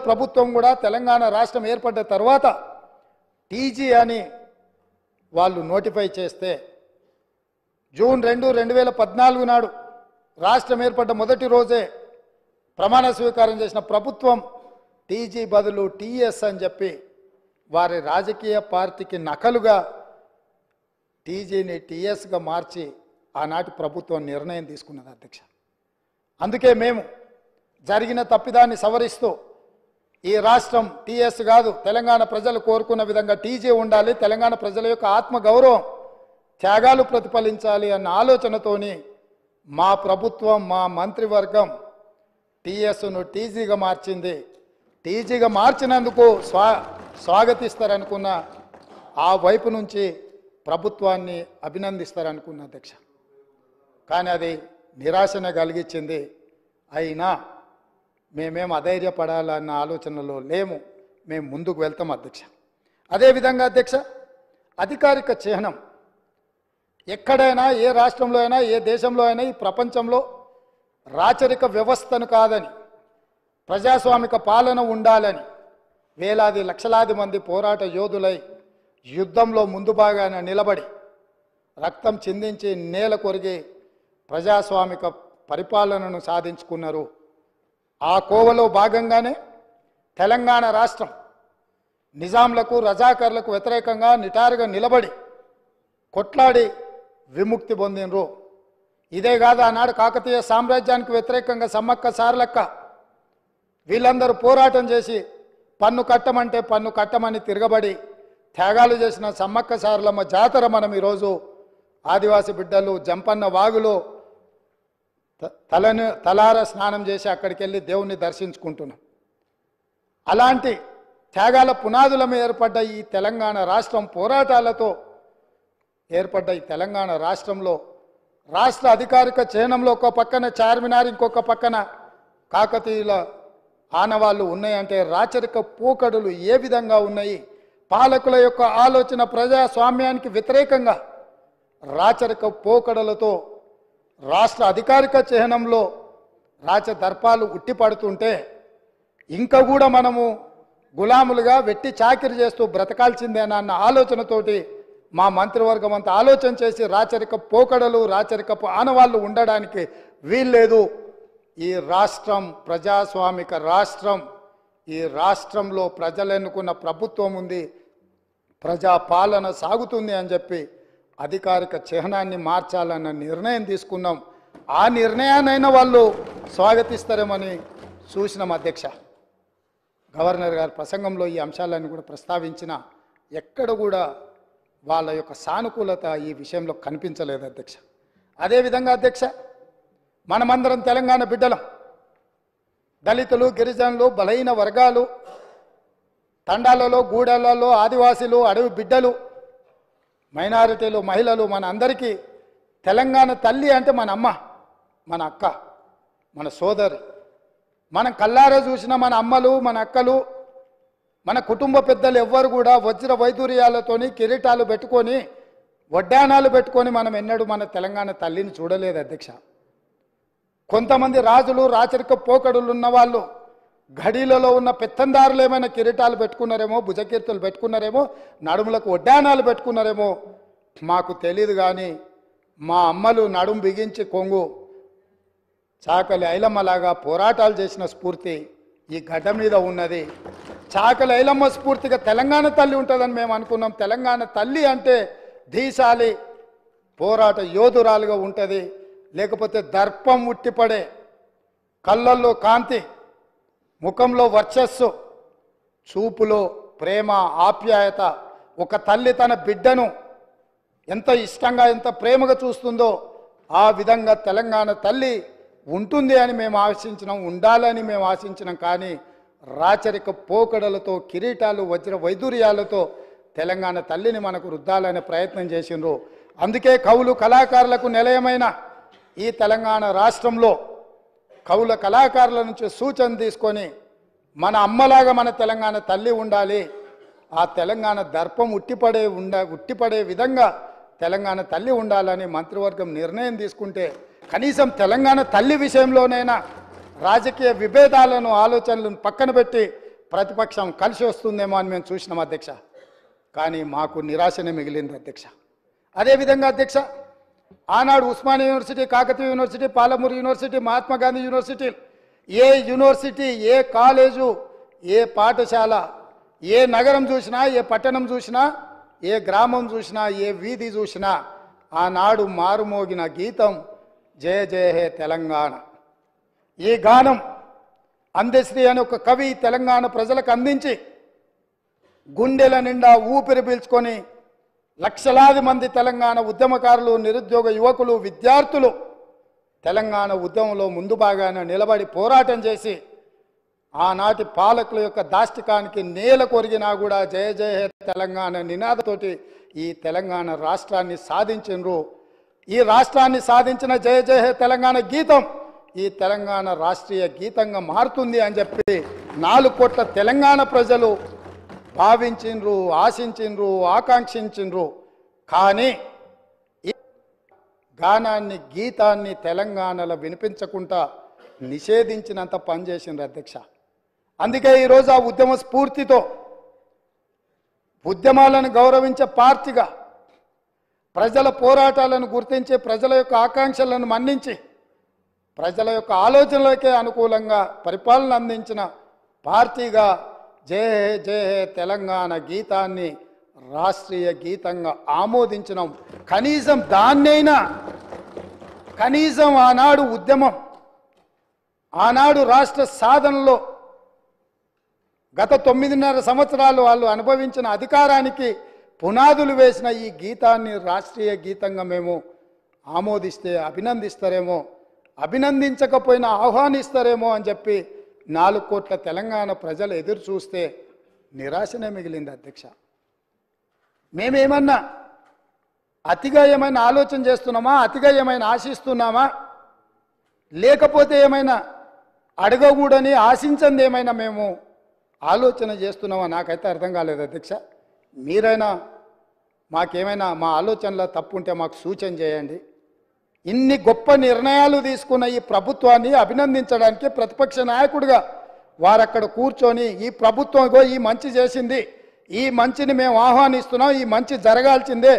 ప్రభుత్వం కూడా తెలంగాణ రాష్ట్రం ఏర్పడ్డ తర్వాత టీజీ అని వాళ్ళు నోటిఫై చేస్తే జూన్ 2, 2014 నాడు రాష్ట్రం ఏర్పడ్డ మొదటి రోజే ప్రమాణ స్వీకారం చేసిన ప్రభుత్వం టీజీ బదులు టీఎస్ అని చెప్పి వారి రాజకీయ పార్టీకి నకలుగా టీజీని టీఎస్గా మార్చి ఆనాటి ప్రభుత్వం నిర్ణయం తీసుకున్నది అధ్యక్ష. అందుకే మేము జరిగిన తప్పిదాన్ని సవరిస్తూ ఈ రాష్ట్రం టీఎస్ కాదు, తెలంగాణ ప్రజలు కోరుకున్న విధంగా టీజీ ఉండాలి, తెలంగాణ ప్రజల యొక్క ఆత్మగౌరవం త్యాగాలు ప్రతిఫలించాలి అన్న ఆలోచనతోని మా ప్రభుత్వం మా మంత్రివర్గం టీఎస్ను టీజీగా మార్చింది. టీజీగా మార్చినందుకు స్వాగతిస్తారనుకున్న ఆ వైపు నుంచి ప్రభుత్వాన్ని అభినందిస్తారనుకున్న అధ్యక్ష. కానీ అది నిరాశనే కలిగించింది. అయినా మేమేం అధైర్యపడాలన్న ఆలోచనలో లేము, మేము ముందుకు వెళ్తాం అధ్యక్ష. అదేవిధంగా అధ్యక్ష, అధికారిక చిహ్నం ఎక్కడైనా ఏ రాష్ట్రంలో అయినా ఏ దేశంలో అయినా ఈ ప్రపంచంలో రాచరిక వ్యవస్థను కాదని ప్రజాస్వామిక పాలన ఉండాలని వేలాది లక్షలాది మంది పోరాట యోధులై యుద్ధంలో ముందు భాగాన నిలబడి రక్తం చిందించి నేల కొరిగి ప్రజాస్వామిక పరిపాలనను సాధించుకున్నారు. ఆ కోవలో భాగంగానే తెలంగాణ రాష్ట్రం నిజాంలకు రజాకర్లకు వ్యతిరేకంగా నిటారుగా నిలబడి కొట్లాడి విముక్తి పొందినరు. ఇదే కాదు, ఆనాడు కాకతీయ సామ్రాజ్యానికి వ్యతిరేకంగా సమ్మక్క సారలక్క వీళ్ళందరూ పోరాటం చేసి పన్ను కట్టమంటే పన్ను కట్టమని తిరగబడి త్యాగాలు చేసిన సమ్మక్క సారలమ్మ జాతర మనం ఈరోజు ఆదివాసి బిడ్డలు జంపన్న వాగులో తలార స్నానం చేసి అక్కడికి వెళ్ళి దేవుణ్ణి దర్శించుకుంటున్నాం. అలాంటి త్యాగాల పునాదుల మీద ఏర్పడ్డ ఈ తెలంగాణ రాష్ట్రం, పోరాటాలతో ఏర్పడ్డ ఈ తెలంగాణ రాష్ట్రంలో రాష్ట్ర అధికారిక చిహ్నంలో ఒక పక్కన చార్మినార్, ఇంకొక పక్కన కాకతీయుల ఆనవాళ్ళు ఉన్నాయంటే రాచరిక పోకడులు ఏ విధంగా ఉన్నాయి, పాలకుల యొక్క ఆలోచన ప్రజాస్వామ్యానికి వ్యతిరేకంగా రాచరిక పోకడలతో రాష్ట్ర అధికారిక చిహ్నంలో రాచదర్పాలు ఉట్టిపడుతుంటే ఇంకా కూడా మనము గులాములుగా వెట్టి చాకిరి చేస్తూ బ్రతకాల్సిందేనన్న ఆలోచనతోటి మా మంత్రివర్గం అంతా ఆలోచన చేసి రాచరిక పోకడలు రాచరికపు ఆనవాళ్ళు ఉండడానికి వీల్లేదు. ఈ రాష్ట్రం ప్రజాస్వామిక రాష్ట్రం, ఈ రాష్ట్రంలో ప్రజలు ఎన్నుకున్న ప్రభుత్వం ఉంది, ప్రజాపాలన సాగుతుంది అని చెప్పి అధికారిక చిహ్నాన్ని మార్చాలన్న నిర్ణయం తీసుకున్నాం. ఆ నిర్ణయాన్నైనా వాళ్ళు స్వాగతిస్తారేమని చూసినాం అధ్యక్ష. గవర్నర్ గారి ప్రసంగంలో ఈ అంశాలన్నీ కూడా ప్రస్తావించిన ఎక్కడ కూడా వాళ్ళ యొక్క సానుకూలత ఈ విషయంలో కనిపించలేదు అధ్యక్ష. అదేవిధంగా అధ్యక్ష, మనమందరం తెలంగాణ బిడ్డలం, దళితులు, గిరిజనులు, బలహీన వర్గాలు, తండాలలో, గూడలలో, ఆదివాసీలు, అడవి బిడ్డలు, మైనారిటీలు, మహిళలు, మన అందరికీ తెలంగాణ తల్లి అంటే మన అమ్మ, మన అక్క, మన సోదరి. మనం కల్లారా చూసిన మన అమ్మలు, మన అక్కలు, మన కుటుంబ పెద్దలు ఎవ్వరు కూడా వజ్ర వైదూర్యాలతోని కిరీటాలు పెట్టుకొని వడ్డానాలు పెట్టుకొని మనం ఎన్నడూ మన తెలంగాణ తల్లిని చూడలేదు అధ్యక్ష. కొంతమంది రాజులు, రాచరిక పోకడులు ఉన్న వాళ్ళు గడిలలో ఉన్న పెత్తందారులు ఏమైనా కిరీటాలు పెట్టుకున్నారేమో, భుజకీర్తులు పెట్టుకున్నారేమో, నడుములకు వడ్డానాలు పెట్టుకున్నారేమో మాకు తెలియదు. కానీ మా అమ్మలు నడుము బిగించి కొంగు చాకలి ఐలమ్మలాగా పోరాటాలు చేసిన స్ఫూర్తి ఈ గడ్డ మీద ఉన్నది. చాకలి ఐలమ్మ స్ఫూర్తిగా తెలంగాణ తల్లి ఉంటుందని మేము అనుకున్నాం. తెలంగాణ తల్లి అంటే ధీశాలి పోరాట యోధురాలుగా ఉంటుంది, లేకపోతే దర్పం ఉట్టిపడే, కళ్ళల్లో కాంతి, ముఖంలో వర్చస్సు, చూపులో ప్రేమ ఆప్యాయత. ఒక తల్లి తన బిడ్డను ఎంత ఇష్టంగా ఎంత ప్రేమగా చూస్తుందో ఆ విధంగా తెలంగాణ తల్లి ఉంటుంది అని మేము ఆశించినాం, ఉండాలని మేము ఆశించినాం. కానీ రాచరిక పోకడలతో, కిరీటాలు, వజ్ర వైదూర్యాలతో తెలంగాణ తల్లిని మనకు రుద్దాలనే ప్రయత్నం చేసిండ్రు. అందుకే కవులు కళాకారులకు నిలయమైన ఈ తెలంగాణ రాష్ట్రంలో కవుల కళాకారుల నుంచి సూచన తీసుకొని మన అమ్మలాగా మన తెలంగాణ తల్లి ఉండాలి, ఆ తెలంగాణ దర్పం ఉట్టిపడే విధంగా తెలంగాణ తల్లి ఉండాలని మంత్రివర్గం నిర్ణయం తీసుకుంటే కనీసం తెలంగాణ తల్లి విషయంలోనైనా రాజకీయ విభేదాలను ఆలోచనలను పక్కన పెట్టి ప్రతిపక్షం కలిసి వస్తుందేమో అని మేము చూసినాం అధ్యక్ష. కానీ మాకు నిరాశనే మిగిలింది అధ్యక్ష. అదేవిధంగా అధ్యక్ష, ఆనాడు Osmania university, Kakatiya university, Palamuru university, Mahatma Gandhi university, ఏ యూనివర్సిటీ, ఏ కాలేజు, ఏ పాఠశాల, ఏ నగరం చూసినా, ఏ పట్టణం చూసినా, ఏ గ్రామం చూసినా, ఏ వీధి చూసినా ఆనాడు మారుమోగిన గీతం జయ జయ హే తెలంగాణ. ఈ గానం అందశ్రీ అనే ఒక కవి తెలంగాణ ప్రజలకు అందించి గుండెల నిండా ఊపిరి పీల్చుకొని లక్షలాది మంది తెలంగాణ ఉద్యమకారులు, నిరుద్యోగ యువకులు, విద్యార్థులు తెలంగాణ ఉద్యమంలో ముందు భాగాన నిలబడి పోరాటం చేసి ఆనాటి పాలకుల యొక్క దాష్టికానికి నేల కొరిగినా కూడా జయ జయ హే తెలంగాణ నినాదతోటి ఈ తెలంగాణ రాష్ట్రాన్ని సాధించినరు. ఈ రాష్ట్రాన్ని సాధించిన జయ జయ హే తెలంగాణ గీతం ఈ తెలంగాణ రాష్ట్రీయ గీతంగా మారుతుంది అని చెప్పి 4 కోట్ల తెలంగాణ ప్రజలు భావించిండ్రు, ఆశించిండ్రు, ఆకాంక్షించిండ్రు. కానీ ఈ గానాన్ని, గీతాన్ని తెలంగాణలో వినిపించకుండా నిషేధించినంత పనిచేసిండ్రు అధ్యక్ష. అందుకే ఈరోజు ఆ ఉద్యమ స్ఫూర్తితో ఉద్యమాలను గౌరవించే పార్టీగా, ప్రజల పోరాటాలను గుర్తించి, ప్రజల యొక్క ఆకాంక్షలను మన్నించి, ప్రజల యొక్క ఆలోచనలకే అనుకూలంగా పరిపాలన అందించిన పార్టీగా జయ హే జయ హే తెలంగాణ గీతాన్ని రాష్ట్రీయ గీతంగా ఆమోదించినాం. కనీసం దాన్నైనా, కనీసం ఆనాడు ఉద్యమం, ఆనాడు రాష్ట్ర సాధనలో గత 9.5 సంవత్సరాలు వాళ్ళు అనుభవించిన అధికారానికి పునాదులు వేసిన ఈ గీతాన్ని రాష్ట్రీయ గీతంగా మేము ఆమోదిస్తే అభినందిస్తారేమో, అభినందించకపోయినా ఆహ్వానిస్తారేమో అని చెప్పి 4 కోట్ల తెలంగాణ ప్రజలు ఎదురు చూస్తే నిరాశనే మిగిలింది అధ్యక్ష. మేమేమన్నా అతిగా ఏమైనా ఆలోచన చేస్తున్నామా, అతిగా ఏమైనా ఆశిస్తున్నామా, లేకపోతే ఏమైనా అడగకూడని ఆశించింది ఏమైనా మేము ఆలోచన చేస్తున్నామా నాకైతే అర్థం కాలేదు అధ్యక్ష. మీరైనా మాకేమైనా మా ఆలోచనలో తప్పు ఉంటే మాకు సూచన చేయండి. ఇన్ని గొప్ప నిర్ణయాలు తీసుకున్న ఈ ప్రభుత్వాన్ని అభినందించడానికి ప్రతిపక్ష నాయకుడిగా వారక్కడ కూర్చొని ఈ ప్రభుత్వం ఈ మంచి చేసింది, ఈ మంచిని మేము ఆహ్వానిస్తున్నాం, ఈ మంచి జరగాల్సిందే,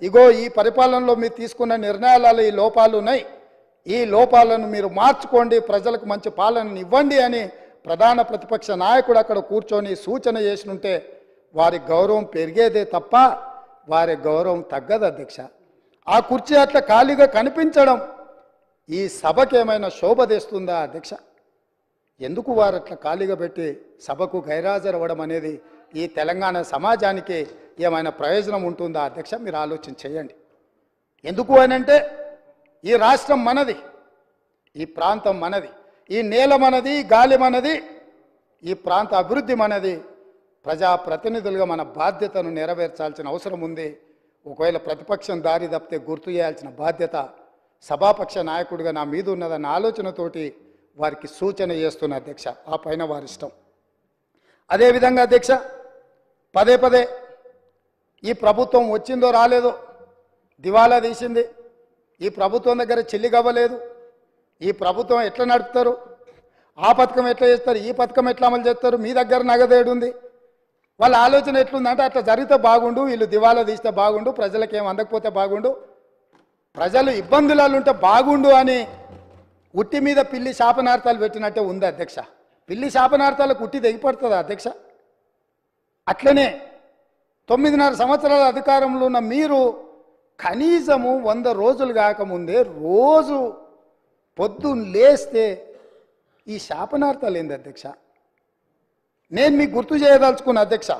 ఇగో ఈ పరిపాలనలో మీరు తీసుకున్న నిర్ణయాలలో ఈ లోపాలు ఉన్నాయి, ఈ లోపాలను మీరు మార్చుకోండి, ప్రజలకు మంచి పాలనను ఇవ్వండి అని ప్రధాన ప్రతిపక్ష నాయకుడు అక్కడ కూర్చొని సూచన చేసినుంటే వారి గౌరవం పెరిగేదే తప్ప వారి గౌరవం తగ్గదు అధ్యక్ష. ఆ కుర్చీ అట్లా ఖాళీగా కనిపించడం ఈ సభకి ఏమైనా శోభ తెస్తుందా అధ్యక్ష? ఎందుకు వారు అట్లా ఖాళీగా పెట్టి సభకు గైరాజరవ్వడం అనేది ఈ తెలంగాణ సమాజానికి ఏమైనా ప్రయోజనం ఉంటుందా అధ్యక్ష? మీరు ఆలోచన చేయండి. ఎందుకు అనంటే ఈ రాష్ట్రం మనది, ఈ ప్రాంతం మనది, ఈ నేల మనది, గాలి మనది, ఈ ప్రాంత అభివృద్ధి మనది. ప్రజాప్రతినిధులుగా మన బాధ్యతను నెరవేర్చాల్సిన అవసరం ఉంది. ఒకవేళ ప్రతిపక్షం దారి తప్పితే గుర్తు చేయాల్సిన బాధ్యత సభాపక్ష నాయకుడిగా నా మీద ఉన్నదన్న ఆలోచనతోటి వారికి సూచన చేస్తున్న అధ్యక్ష. ఆ పైన వారి ఇష్టం. అదేవిధంగా అధ్యక్ష, పదే పదే ఈ ప్రభుత్వం వచ్చిందో రాలేదో, దివాలా తీసింది, ఈ ప్రభుత్వం దగ్గర చెల్లిగవ్వలేదు, ఈ ప్రభుత్వం ఎట్లా నడుపుతారు, ఆ పథకం ఎట్లా చేస్తారు, ఈ పథకం ఎట్లా అమలు చేస్తారు, మీ దగ్గర నగదేడు ఉంది, వాళ్ళ ఆలోచన ఎట్లుందంటే అట్లా జరిగితే బాగుండు, వీళ్ళు దివాలా తీస్తే బాగుండు, ప్రజలకు ఏం అందకపోతే బాగుండు, ప్రజలు ఇబ్బందులలో ఉంటే బాగుండు అని ఉట్టి మీద పిల్లి శాపనార్థాలు పెట్టినట్టే ఉంది అధ్యక్ష. పిల్లి శాపనార్థాలకు ఉట్టి తెగిపడుతుందా అధ్యక్ష? అట్లనే 9.5 సంవత్సరాల అధికారంలో ఉన్న మీరు కనీసము 100 రోజులు కాకముందే రోజు పొద్దున్న లేస్తే ఈ శాపనార్థాలు ఏంది అధ్యక్ష? నేను మీకు గుర్తు చేయదలుచుకున్న అధ్యక్ష,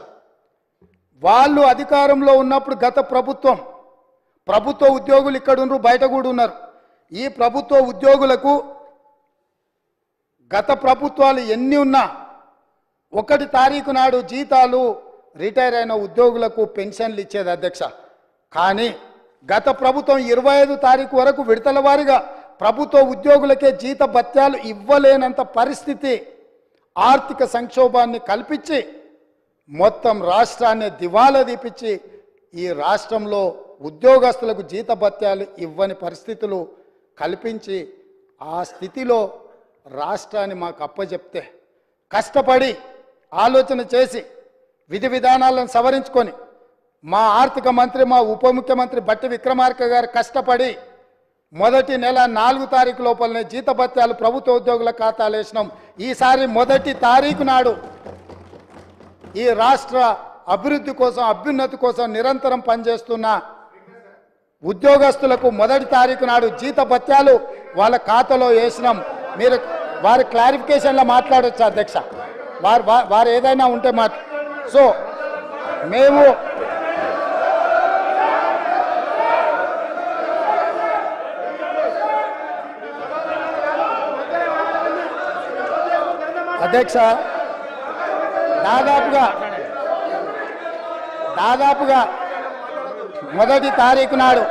వాళ్ళు అధికారంలో ఉన్నప్పుడు గత ప్రభుత్వ ఉద్యోగులు ఇక్కడ ఉన్నారు, బయట కూడా ఉన్నారు. ఈ ప్రభుత్వ ఉద్యోగులకు గత ప్రభుత్వాలు ఎన్ని ఉన్నా 1 తారీఖు నాడు జీతాలు రిటైర్ అయిన ఉద్యోగులకు పెన్షన్లు ఇచ్చేది అధ్యక్ష. కానీ గత ప్రభుత్వం 25 తారీఖు వరకు విడతల వారీగా ప్రభుత్వ ఉద్యోగులకే జీత భత్యాలు ఇవ్వలేనంత పరిస్థితి, ఆర్థిక సంక్షోభాన్ని కల్పించి మొత్తం రాష్ట్రాన్ని దివాలా తీపిచ్చి ఈ రాష్ట్రంలో ఉద్యోగస్తులకు జీత భత్యాలు ఇవ్వని పరిస్థితులు కల్పించి ఆ స్థితిలో రాష్ట్రాన్ని మాకు అప్పచెప్తే కష్టపడి ఆలోచన చేసి విధి విధానాలను సవరించుకొని మా ఆర్థిక మంత్రి మా ఉప ముఖ్యమంత్రి బట్టి విక్రమార్క గారు కష్టపడి మొదటి నెల 4 తారీఖు లోపలనే జీతభత్యాలు ప్రభుత్వ ఉద్యోగుల ఖాతాలు వేసినాం. ఈసారి మొదటి తారీఖు నాడు ఈ రాష్ట్ర అభివృద్ధి కోసం అభ్యున్నతి కోసం నిరంతరం పనిచేస్తున్న ఉద్యోగస్తులకు మొదటి తారీఖు నాడు జీతభత్యాలు వాళ్ళ ఖాతాలో వేసినాం. మీరు వారి క్లారిఫికేషన్లో మాట్లాడొచ్చు అధ్యక్ష, వారు ఏదైనా ఉంటే సో మేము అధ్యక్ష దాదాపుగా మొదటి తారీఖు నాడు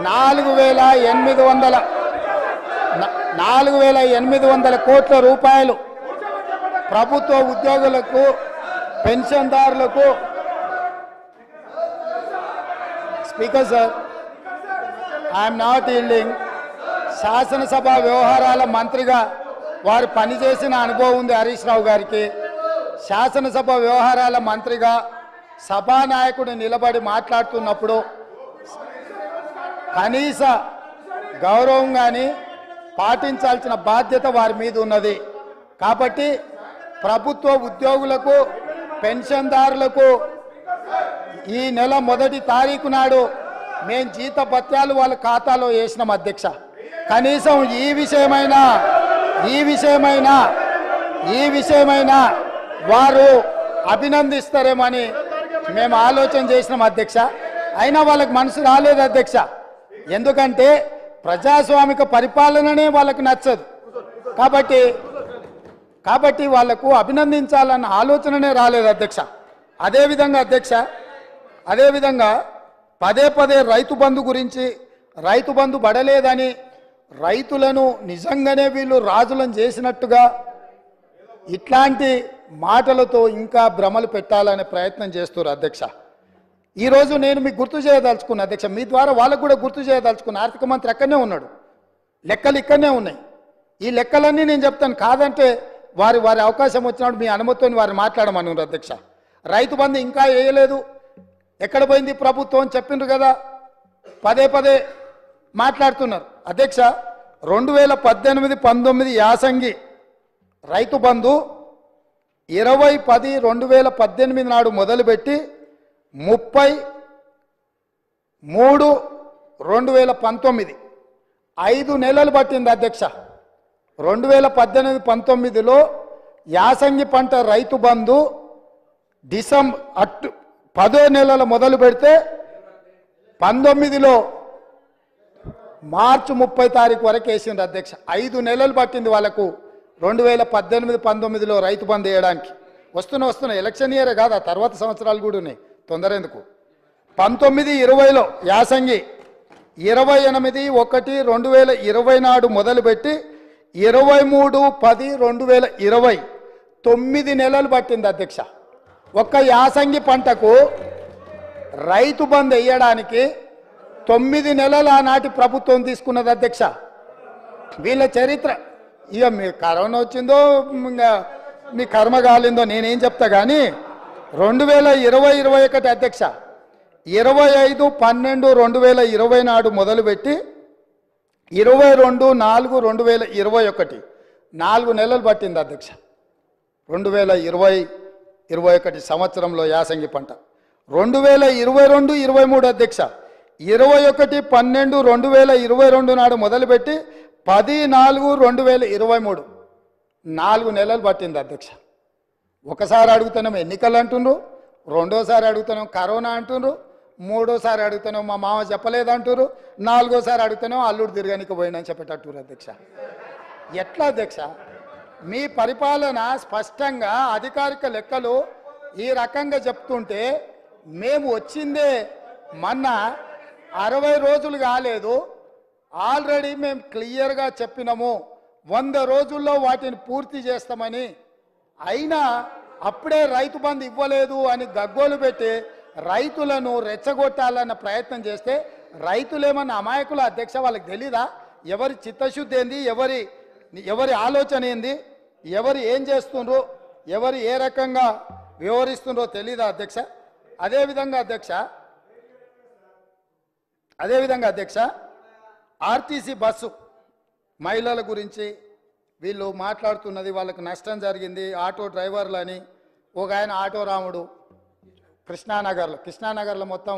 4,800 కోట్ల రూపాయలు ప్రభుత్వ ఉద్యోగులకు పెన్షన్దారులకు speaker sir I'm not yielding శాసనసభ వ్యవహారాల మంత్రిగా వారు పనిచేసిన అనుభవం ఉంది హరీష్ రావు గారికి. శాసనసభ వ్యవహారాల మంత్రిగా సభానాయకుడు నిలబడి మాట్లాడుతున్నప్పుడు కనీస గౌరవం కానీ పాటించాల్సిన బాధ్యత వారి మీద ఉన్నది. కాబట్టి ప్రభుత్వ ఉద్యోగులకు పెన్షన్దారులకు ఈ నెల మొదటి తారీఖు నాడు మేము జీతభత్యాలు వాళ్ళ ఖాతాలో వేసినాం అధ్యక్ష. కనీసం ఈ విషయమైనా వారు అభినందిస్తారేమని మేము ఆలోచన చేసినాం అధ్యక్ష. అయినా వాళ్ళకి మనసు రాలేదు అధ్యక్ష. ఎందుకంటే ప్రజాస్వామిక పరిపాలననే వాళ్ళకి నచ్చదు. కాబట్టి వాళ్లకు అభినందించాలన్న ఆలోచననే రాలేదు అధ్యక్ష. అదేవిధంగా పదే రైతు బంధు గురించి, రైతు బంధు పడలేదని రైతులను నిజంగానే వీళ్ళు రాజులను చేసినట్టుగా ఇట్లాంటి మాటలతో ఇంకా భ్రమలు పెట్టాలనే ప్రయత్నం చేస్తారు అధ్యక్ష. ఈరోజు నేను మీకు గుర్తు చేయదలుచుకున్నా అధ్యక్ష, మీ ద్వారా వాళ్ళకు కూడా గుర్తు చేయదలుచుకున్నా. ఆర్థిక మంత్రి అక్కడనే ఉన్నాడు, లెక్కలు ఇక్కడనే ఉన్నాయి. ఈ లెక్కలన్నీ నేను చెప్తాను, కాదంటే వారి అవకాశం వచ్చినప్పుడు మీ అనుమతితో వారిని మాట్లాడమన్నారు అధ్యక్ష. రైతు బంధు ఇంకా వేయలేదు, ఎక్కడ పోయింది ప్రభుత్వం అని చెప్పిండ్రు కదా, పదే మాట్లాడుతున్నారు అధ్యక్ష. 2018-19 యాసంగి రైతు బంధు 20-10-2018 నాడు మొదలుపెట్టి 30-3-2019 5 నెలలు పట్టింది అధ్యక్ష. 2018-19లో యాసంగి పంట రైతు బంధు డిసెంబర్ 10వ నెలల మొదలు పెడితే 19లో మార్చి 30 తారీఖు వరకు వేసింది అధ్యక్ష. 5 నెలలు పట్టింది వాళ్ళకు 2018-19లో రైతు బంధు వేయడానికి. వస్తున్నా ఎలక్షన్ ఇయరే కాదు, ఆ తర్వాత సంవత్సరాలు కూడా ఉన్నాయి, తొందర ఎందుకు. 19-20లో యాసంగి 28-1-2020 నాడు మొదలుపెట్టి 23-10-2020 9 నెలలు పట్టింది అధ్యక్ష. ఒక్క యాసంగి పంటకు రైతు బంధు వేయడానికి 9 నెలలు ఆనాటి ప్రభుత్వం తీసుకున్నది అధ్యక్ష. వీళ్ళ చరిత్ర ఇక మీ కరోనా వచ్చిందో మీ కర్మ కాలిందో నేనేం చెప్తా కానీ 2020-21 అధ్యక్ష 25-12-2020 నాడు మొదలుపెట్టి 22-4-2021 4 నెలలు పట్టింది అధ్యక్ష. 2020-21 సంవత్సరంలో యాసంగి పంట. 2022-23 అధ్యక్ష 21-12-2022 నాడు మొదలుపెట్టి 10-4-2023 4 నెలలు పట్టింది అధ్యక్ష. ఒకసారి అడుగుతున్నాం ఎన్నికలు అంటుండ్రు, రెండోసారి అడుగుతున్నాం కరోనా అంటుండ్రు, మూడోసారి అడుగుతున్నాం మా మామ చెప్పలేదంటారు, నాలుగోసారి అడుగుతున్నాం అల్లుడు తిరగనికి పోయినని చెప్పేటట్టు అధ్యక్ష. ఎట్లా అధ్యక్ష మీ పరిపాలన? స్పష్టంగా అధికారిక లెక్కలు ఈ రకంగా చెప్తుంటే మేము వచ్చిందే మొన్న 60 రోజులు కాలేదు, ఆల్రెడీ మేము క్లియర్గా చెప్పినాము 100 రోజుల్లో వాటిని పూర్తి చేస్తామని. అయినా అప్పుడే రైతు బంధు ఇవ్వలేదు అని గగ్గోలు పెట్టి రైతులను రెచ్చగొట్టాలన్న ప్రయత్నం చేస్తే రైతులేమన్నా అమాయకుల అధ్యక్ష? వాళ్ళకి తెలీదా ఎవరి చిత్తశుద్ధి ఏంది, ఎవరి ఆలోచన ఏంది, ఎవరు ఏం చేస్తుండ్రు? ఎవరు ఏ రకంగా వ్యవహరిస్తుందో తెలీదా అధ్యక్ష? అదేవిధంగా అధ్యక్ష ఆర్టీసీ బస్సు మహిళల గురించి వీళ్ళు మాట్లాడుతున్నది, వాళ్ళకి నష్టం జరిగింది ఆటో డ్రైవర్లని. ఒక ఆయన ఆటో రాముడు కృష్ణానగర్లో మొత్తం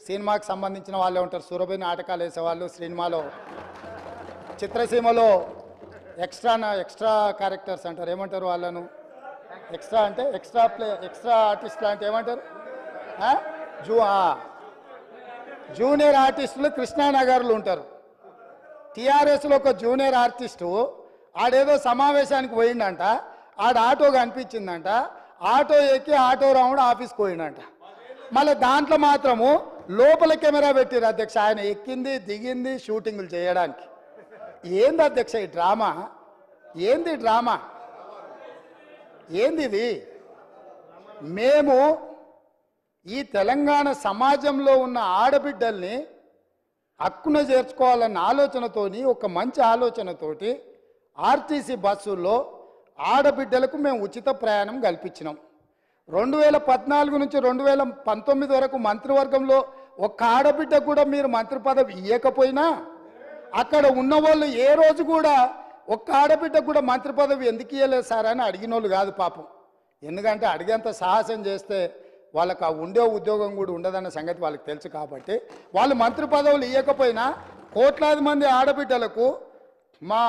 సినిమాకి సంబంధించిన వాళ్ళే ఉంటారు. సురభి నాటకాలు వేసేవాళ్ళు, సినిమాలో చిత్రసీమలో ఎక్స్ట్రా క్యారెక్టర్స్ అంటారు, ఏమంటారు వాళ్ళను? ఎక్స్ట్రా అంటే ఎక్స్ట్రా ఆర్టిస్టులు అంటే ఏమంటారు? జూనియర్ ఆర్టిస్టులు కృష్ణానగర్లు ఉంటారు. టీఆర్ఎస్లో ఒక జూనియర్ ఆర్టిస్టు ఆడేదో సమావేశానికి పోయిండంట, ఆడ ఆటో కనిపించిందంట, ఆటో ఎక్కి ఆటో రాముడు ఆఫీస్కి పోయిండంట. మళ్ళీ దాంట్లో మాత్రము లోపల కెమెరా పెట్టిరు అధ్యక్ష, ఆయన ఎక్కింది దిగింది షూటింగులు చేయడానికి. ఏంది అధ్యక్ష ఈ డ్రామా? ఏంది డ్రామా? ఏంది ఇది? మేము ఈ తెలంగాణ సమాజంలో ఉన్న ఆడబిడ్డల్ని హక్కున చేర్చుకోవాలన్న ఆలోచనతోని, ఒక మంచి ఆలోచనతోటి ఆర్టీసీ బస్సుల్లో ఆడబిడ్డలకు మేము ఉచిత ప్రయాణం కల్పించినాం. 2014 నుంచి 2019 వరకు మంత్రివర్గంలో ఒక్క ఆడబిడ్డ కూడా మీరు మంత్రి పదవి ఇవ్వకపోయినా అక్కడ ఉన్న వాళ్ళు ఏ రోజు కూడా ఒక్క ఆడబిడ్డ కూడా మంత్రి పదవి ఎందుకు ఇవ్వలేదు సార్ అని అడిగిన వాళ్ళు కాదు పాపం. ఎందుకంటే అడిగేంత సాహసం చేస్తే వాళ్ళకి ఆ ఉండే ఉద్యోగం కూడా ఉండదన్న సంగతి వాళ్ళకి తెలుసు. కాబట్టి వాళ్ళు మంత్రి పదవులు ఇవ్వకపోయినా కోట్లాది మంది ఆడబిడ్డలకు మా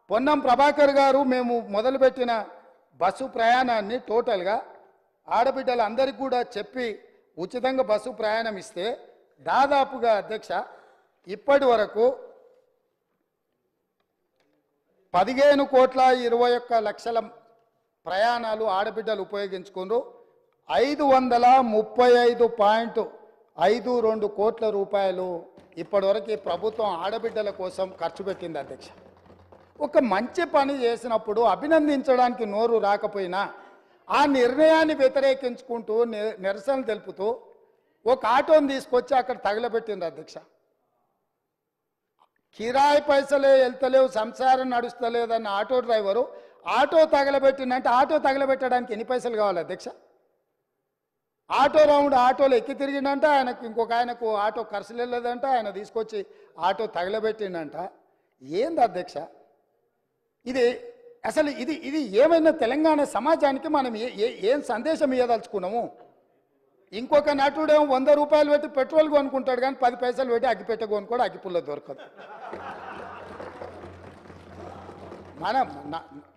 పొన్నం ప్రభాకర్ గారు మేము మొదలుపెట్టిన బస్సు ప్రయాణాన్ని టోటల్గా ఆడబిడ్డలందరికీ కూడా చెప్పి ఉచితంగా బస్సు ప్రయాణం ఇస్తే దాదాపుగా అధ్యక్ష ఇప్పటి వరకు 15,21,00,000 ప్రయాణాలు ఆడబిడ్డలు ఉపయోగించుకున్నారు. 535.52 కోట్ల రూపాయలు ఇప్పటివరకు ప్రభుత్వం ఆడబిడ్డల కోసం ఖర్చు పెట్టింది అధ్యక్ష. ఒక మంచి పని చేసినప్పుడు అభినందించడానికి నోరు రాకపోయినా ఆ నిర్ణయాన్ని వ్యతిరేకించుకుంటూ నిరసన తెలుపుతూ ఒక ఆటోని తీసుకొచ్చి అక్కడ తగలబెట్టింది అధ్యక్ష. కిరాయి పైసలే వెళ్తలేవు, సంసారం నడుస్తలేదన్న ఆటో డ్రైవరు ఆటో తగలబెట్టిందంటే ఆటో తగలబెట్టడానికి ఎన్ని పైసలు కావాలి అధ్యక్ష? ఆటో రౌండ్ ఆటోలో ఎక్కి తిరిగిందంట, ఆయనకు ఇంకొక ఆయనకు ఆటో ఖర్చులు వెళ్ళలేదంట, ఆయన తీసుకొచ్చి ఆటో తగలబెట్టిండంట. ఏంది అధ్యక్ష ఇది? అసలు ఇది ఏమైనా తెలంగాణ సమాజానికి మనం ఏం సందేశం ఇవ్వదలుచుకున్నాము? ఇంకొక నటుడేమో 100 రూపాయలు పెట్టి పెట్రోల్ కొనుక్కుంటాడు, కానీ 10 పైసలు పెట్టి అగ్గిపెట్ట కొనుక్కోడు, అగ్గిపుల్ల దొరకదు. మనం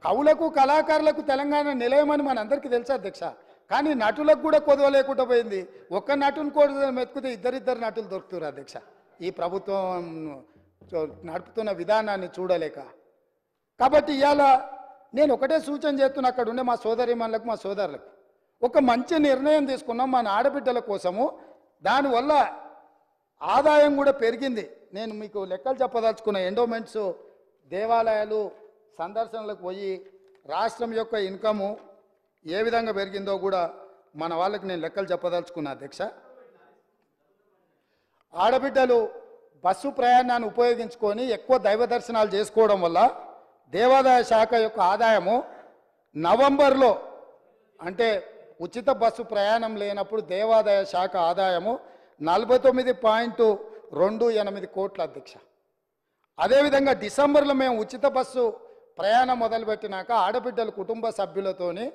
కవులకు కళాకారులకు తెలంగాణ నిలయమని మనందరికీ తెలుసు అధ్యక్ష. కానీ నటులకు కూడా కొదవ లేకుండా పోయింది. ఒక్క నటుని కూడా మెతుకుతే ఇద్దరిద్దరు నటులు దొరుకుతారు అధ్యక్ష, ఈ ప్రభుత్వం నడుపుతున్న విధానాన్ని చూడలేక. కాబట్టి ఇవాళ నేను ఒకటే సూచన చేస్తున్నా, అక్కడ ఉండే మా సోదరిమణులకు మా సోదరులకు ఒక మంచి నిర్ణయం తీసుకున్నాం మన ఆడబిడ్డల కోసము. దానివల్ల ఆదాయం కూడా పెరిగింది. నేను మీకు లెక్కలు చెప్పదలుచుకున్న ఎండోమెంట్స్ దేవాలయాలు సందర్శనలకు పోయి రాష్ట్రం యొక్క ఇన్కము ఏ విధంగా పెరిగిందో కూడా మన వాళ్ళకి నేను లెక్కలు చెప్పదలుచుకున్నా అధ్యక్ష. ఆడబిడ్డలు బస్సు ప్రయాణాన్ని ఉపయోగించుకొని ఎక్కువ దైవ దర్శనాలు చేసుకోవడం వల్ల దేవాదాయ శాఖ యొక్క ఆదాయము నవంబర్లో, అంటే ఉచిత బస్సు ప్రయాణం లేనప్పుడు దేవాదాయ శాఖ ఆదాయము 49.28 కోట్ల అధ్యక్ష. అదేవిధంగా డిసెంబర్లో మేము ఉచిత బస్సు ప్రయాణం మొదలుపెట్టినాక ఆడబిడ్డల కుటుంబ సభ్యులతోని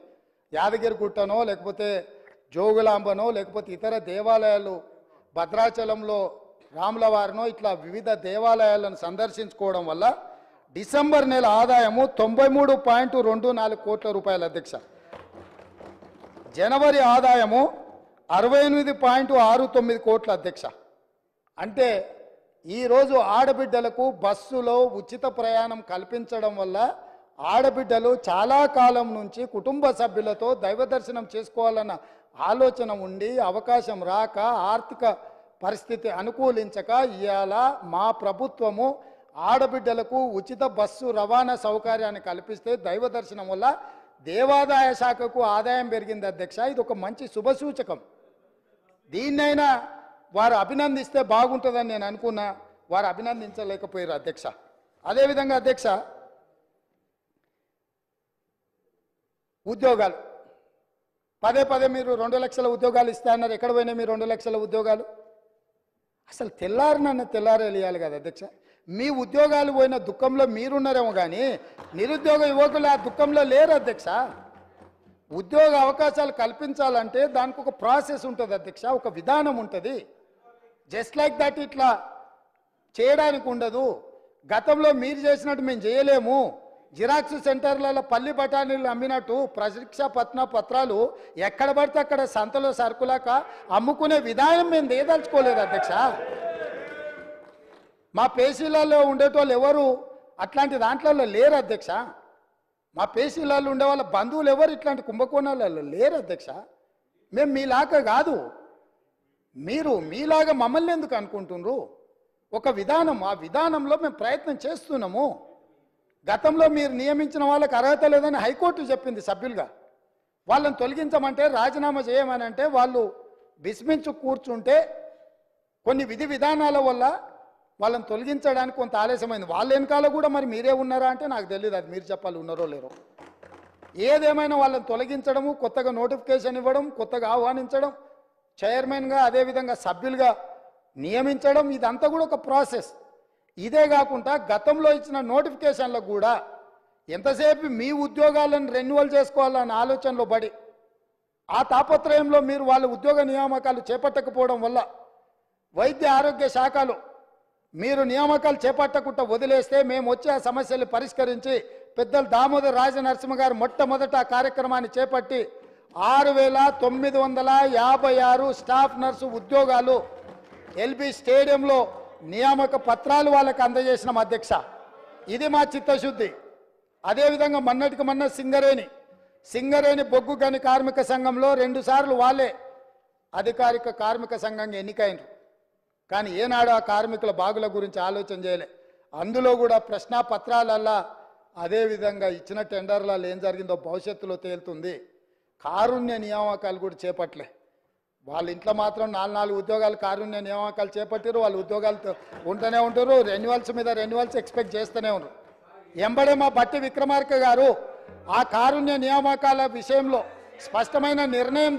యాదగిరిగుట్టనో లేకపోతే జోగులాంబనో లేకపోతే ఇతర దేవాలయాలు భద్రాచలంలో రాములవారినో ఇట్లా వివిధ దేవాలయాలను సందర్శించుకోవడం వల్ల డిసెంబర్ నెల ఆదాయము 93.24 కోట్ల రూపాయల అధ్యక్ష. జనవరి ఆదాయము 68.69 కోట్ల అధ్యక్ష. అంటే ఈరోజు ఆడబిడ్డలకు బస్సులో ఉచిత ప్రయాణం కల్పించడం వల్ల ఆడబిడ్డలు చాలా కాలం నుంచి కుటుంబ సభ్యులతో దైవ దర్శనం చేసుకోవాలన్న ఆలోచన ఉండి అవకాశం రాక ఆర్థిక పరిస్థితి అనుకూలించక ఇవాళ మా ప్రభుత్వము ఆడబిడ్డలకు ఉచిత బస్సు రవాణా సౌకర్యాన్ని కల్పిస్తే దైవ దర్శనం వల్ల దేవాదాయ శాఖకు ఆదాయం పెరిగింది అధ్యక్ష. ఇది ఒక మంచి శుభసూచకం. దీన్నైనా వారు అభినందిస్తే బాగుంటుందని నేను అనుకున్నా, వారు అభినందించలేకపోయారు అధ్యక్ష. అదేవిధంగా అధ్యక్ష ఉద్యోగాలు పదే పదే మీరు 2 లక్షల ఉద్యోగాలు ఇస్తా అన్నారు. ఎక్కడ పోయినా మీరు 2 లక్షల ఉద్యోగాలు? అసలు తెల్లారేయాలి కదా అధ్యక్ష. మీ ఉద్యోగాలు పోయిన దుఃఖంలో మీరున్నారేమో కానీ నిరుద్యోగ యువకులు ఆ దుఃఖంలో లేరు అధ్యక్ష. ఉద్యోగ అవకాశాలు కల్పించాలంటే దానికి ఒక ప్రాసెస్ ఉంటుంది అధ్యక్ష, ఒక విధానం ఉంటుంది. జస్ట్ లైక్ దట్ ఇట్లా చేయడానికి ఉండదు. గతంలో మీరు చేసినట్టు మేము చేయలేము. జిరాక్స్ సెంటర్లలో పల్లి బఠానీలు అమ్మినట్టు పరీక్షా పత్రాలు ఎక్కడ పడితే అక్కడ సంతలో సరుకులాక అమ్ముకునే విధానం మేము దేదలుచుకోలేదు అధ్యక్ష. మా పేసీలలో ఉండేటోళ్ళు ఎవరు అట్లాంటి దాంట్లో లేరు అధ్యక్ష. మా పేసీలలో ఉండే వాళ్ళ బంధువులు ఎవరు ఇట్లాంటి కుంభకోణాలలో లేరు అధ్యక్ష. మేము మీలాగా కాదు, మీరు మీలాగా మమ్మల్ని ఎందుకు అనుకుంటున్నారు? ఒక విధానం, ఆ విధానంలో మేము ప్రయత్నం చేస్తున్నాము. గతంలో మీరు నియమించిన వాళ్ళకి అర్హత లేదని హైకోర్టు చెప్పింది సభ్యులుగా. వాళ్ళని తొలగించమంటే, రాజీనామా చేయమని అంటే వాళ్ళు విస్మించు కూర్చుంటే కొన్ని విధి విధానాల వల్ల వాళ్ళని తొలగించడానికి కొంత ఆలస్యమైంది. వాళ్ళ వెనకాల కూడా మరి మీరే ఉన్నారా అంటే నాకు తెలియదు, అది మీరు చెప్పాలి ఉన్నారో లేరో. ఏదేమైనా వాళ్ళని తొలగించడము, కొత్తగా నోటిఫికేషన్ ఇవ్వడం, కొత్తగా ఆహ్వానించడం, చైర్మన్గా అదేవిధంగా సభ్యులుగా నియమించడం, ఇదంతా కూడా ఒక ప్రాసెస్. ఇదే కాకుండా గతంలో ఇచ్చిన నోటిఫికేషన్లకు కూడా ఎంతసేపు మీ ఉద్యోగాలను రెన్యువల్ చేసుకోవాలన్న ఆలోచనలో పడి ఆ తాపత్రయంలో మీరు వాళ్ళ ఉద్యోగ నియామకాలు చేపట్టకపోవడం వల్ల వైద్య ఆరోగ్య శాఖలో మీరు నియామకాలు చేపట్టకుండా వదిలేస్తే మేము వచ్చే ఆ సమస్యలు పరిష్కరించి పెద్దలు దామోదర్ రాజనరసింహ గారు మొట్టమొదట ఆ కార్యక్రమాన్ని చేపట్టి 6,956 స్టాఫ్ నర్సు ఉద్యోగాలు ఎల్బీ స్టేడియంలో నియామక పత్రాలు వాళ్ళకి అందజేసినాం అధ్యక్ష. ఇది మా చిత్తశుద్ధి. అదేవిధంగా మొన్నటికి మొన్న సింగరేణి బొగ్గు గని కార్మిక సంఘంలో 2 సార్లు వాళ్ళే అధికారిక కార్మిక సంఘంగా ఎన్నికైనరు. కానీ ఏనాడు ఆ కార్మికుల బాగుల గురించి ఆలోచన చేయలే. అందులో కూడా ప్రశ్నాపత్రాలల్లా అదేవిధంగా ఇచ్చిన టెండర్లలో ఏం జరిగిందో భవిష్యత్తులో తేలుతుంది. కారుణ్య నియామకాలు కూడా చేపట్టలే. వాళ్ళ ఇంట్లో మాత్రం 4 ఉద్యోగాలు కారుణ్య నియామకాలు చేపట్టారు. వాళ్ళు ఉద్యోగాలతో ఉంటూనే ఉంటారు, రెన్యువల్స్ మీద రెన్యువల్స్ ఎక్స్పెక్ట్ చేస్తూనే ఉన్నారు. ఎంబడే మా బట్టి విక్రమార్క గారు ఆ కారుణ్య నియామకాల విషయంలో స్పష్టమైన నిర్ణయం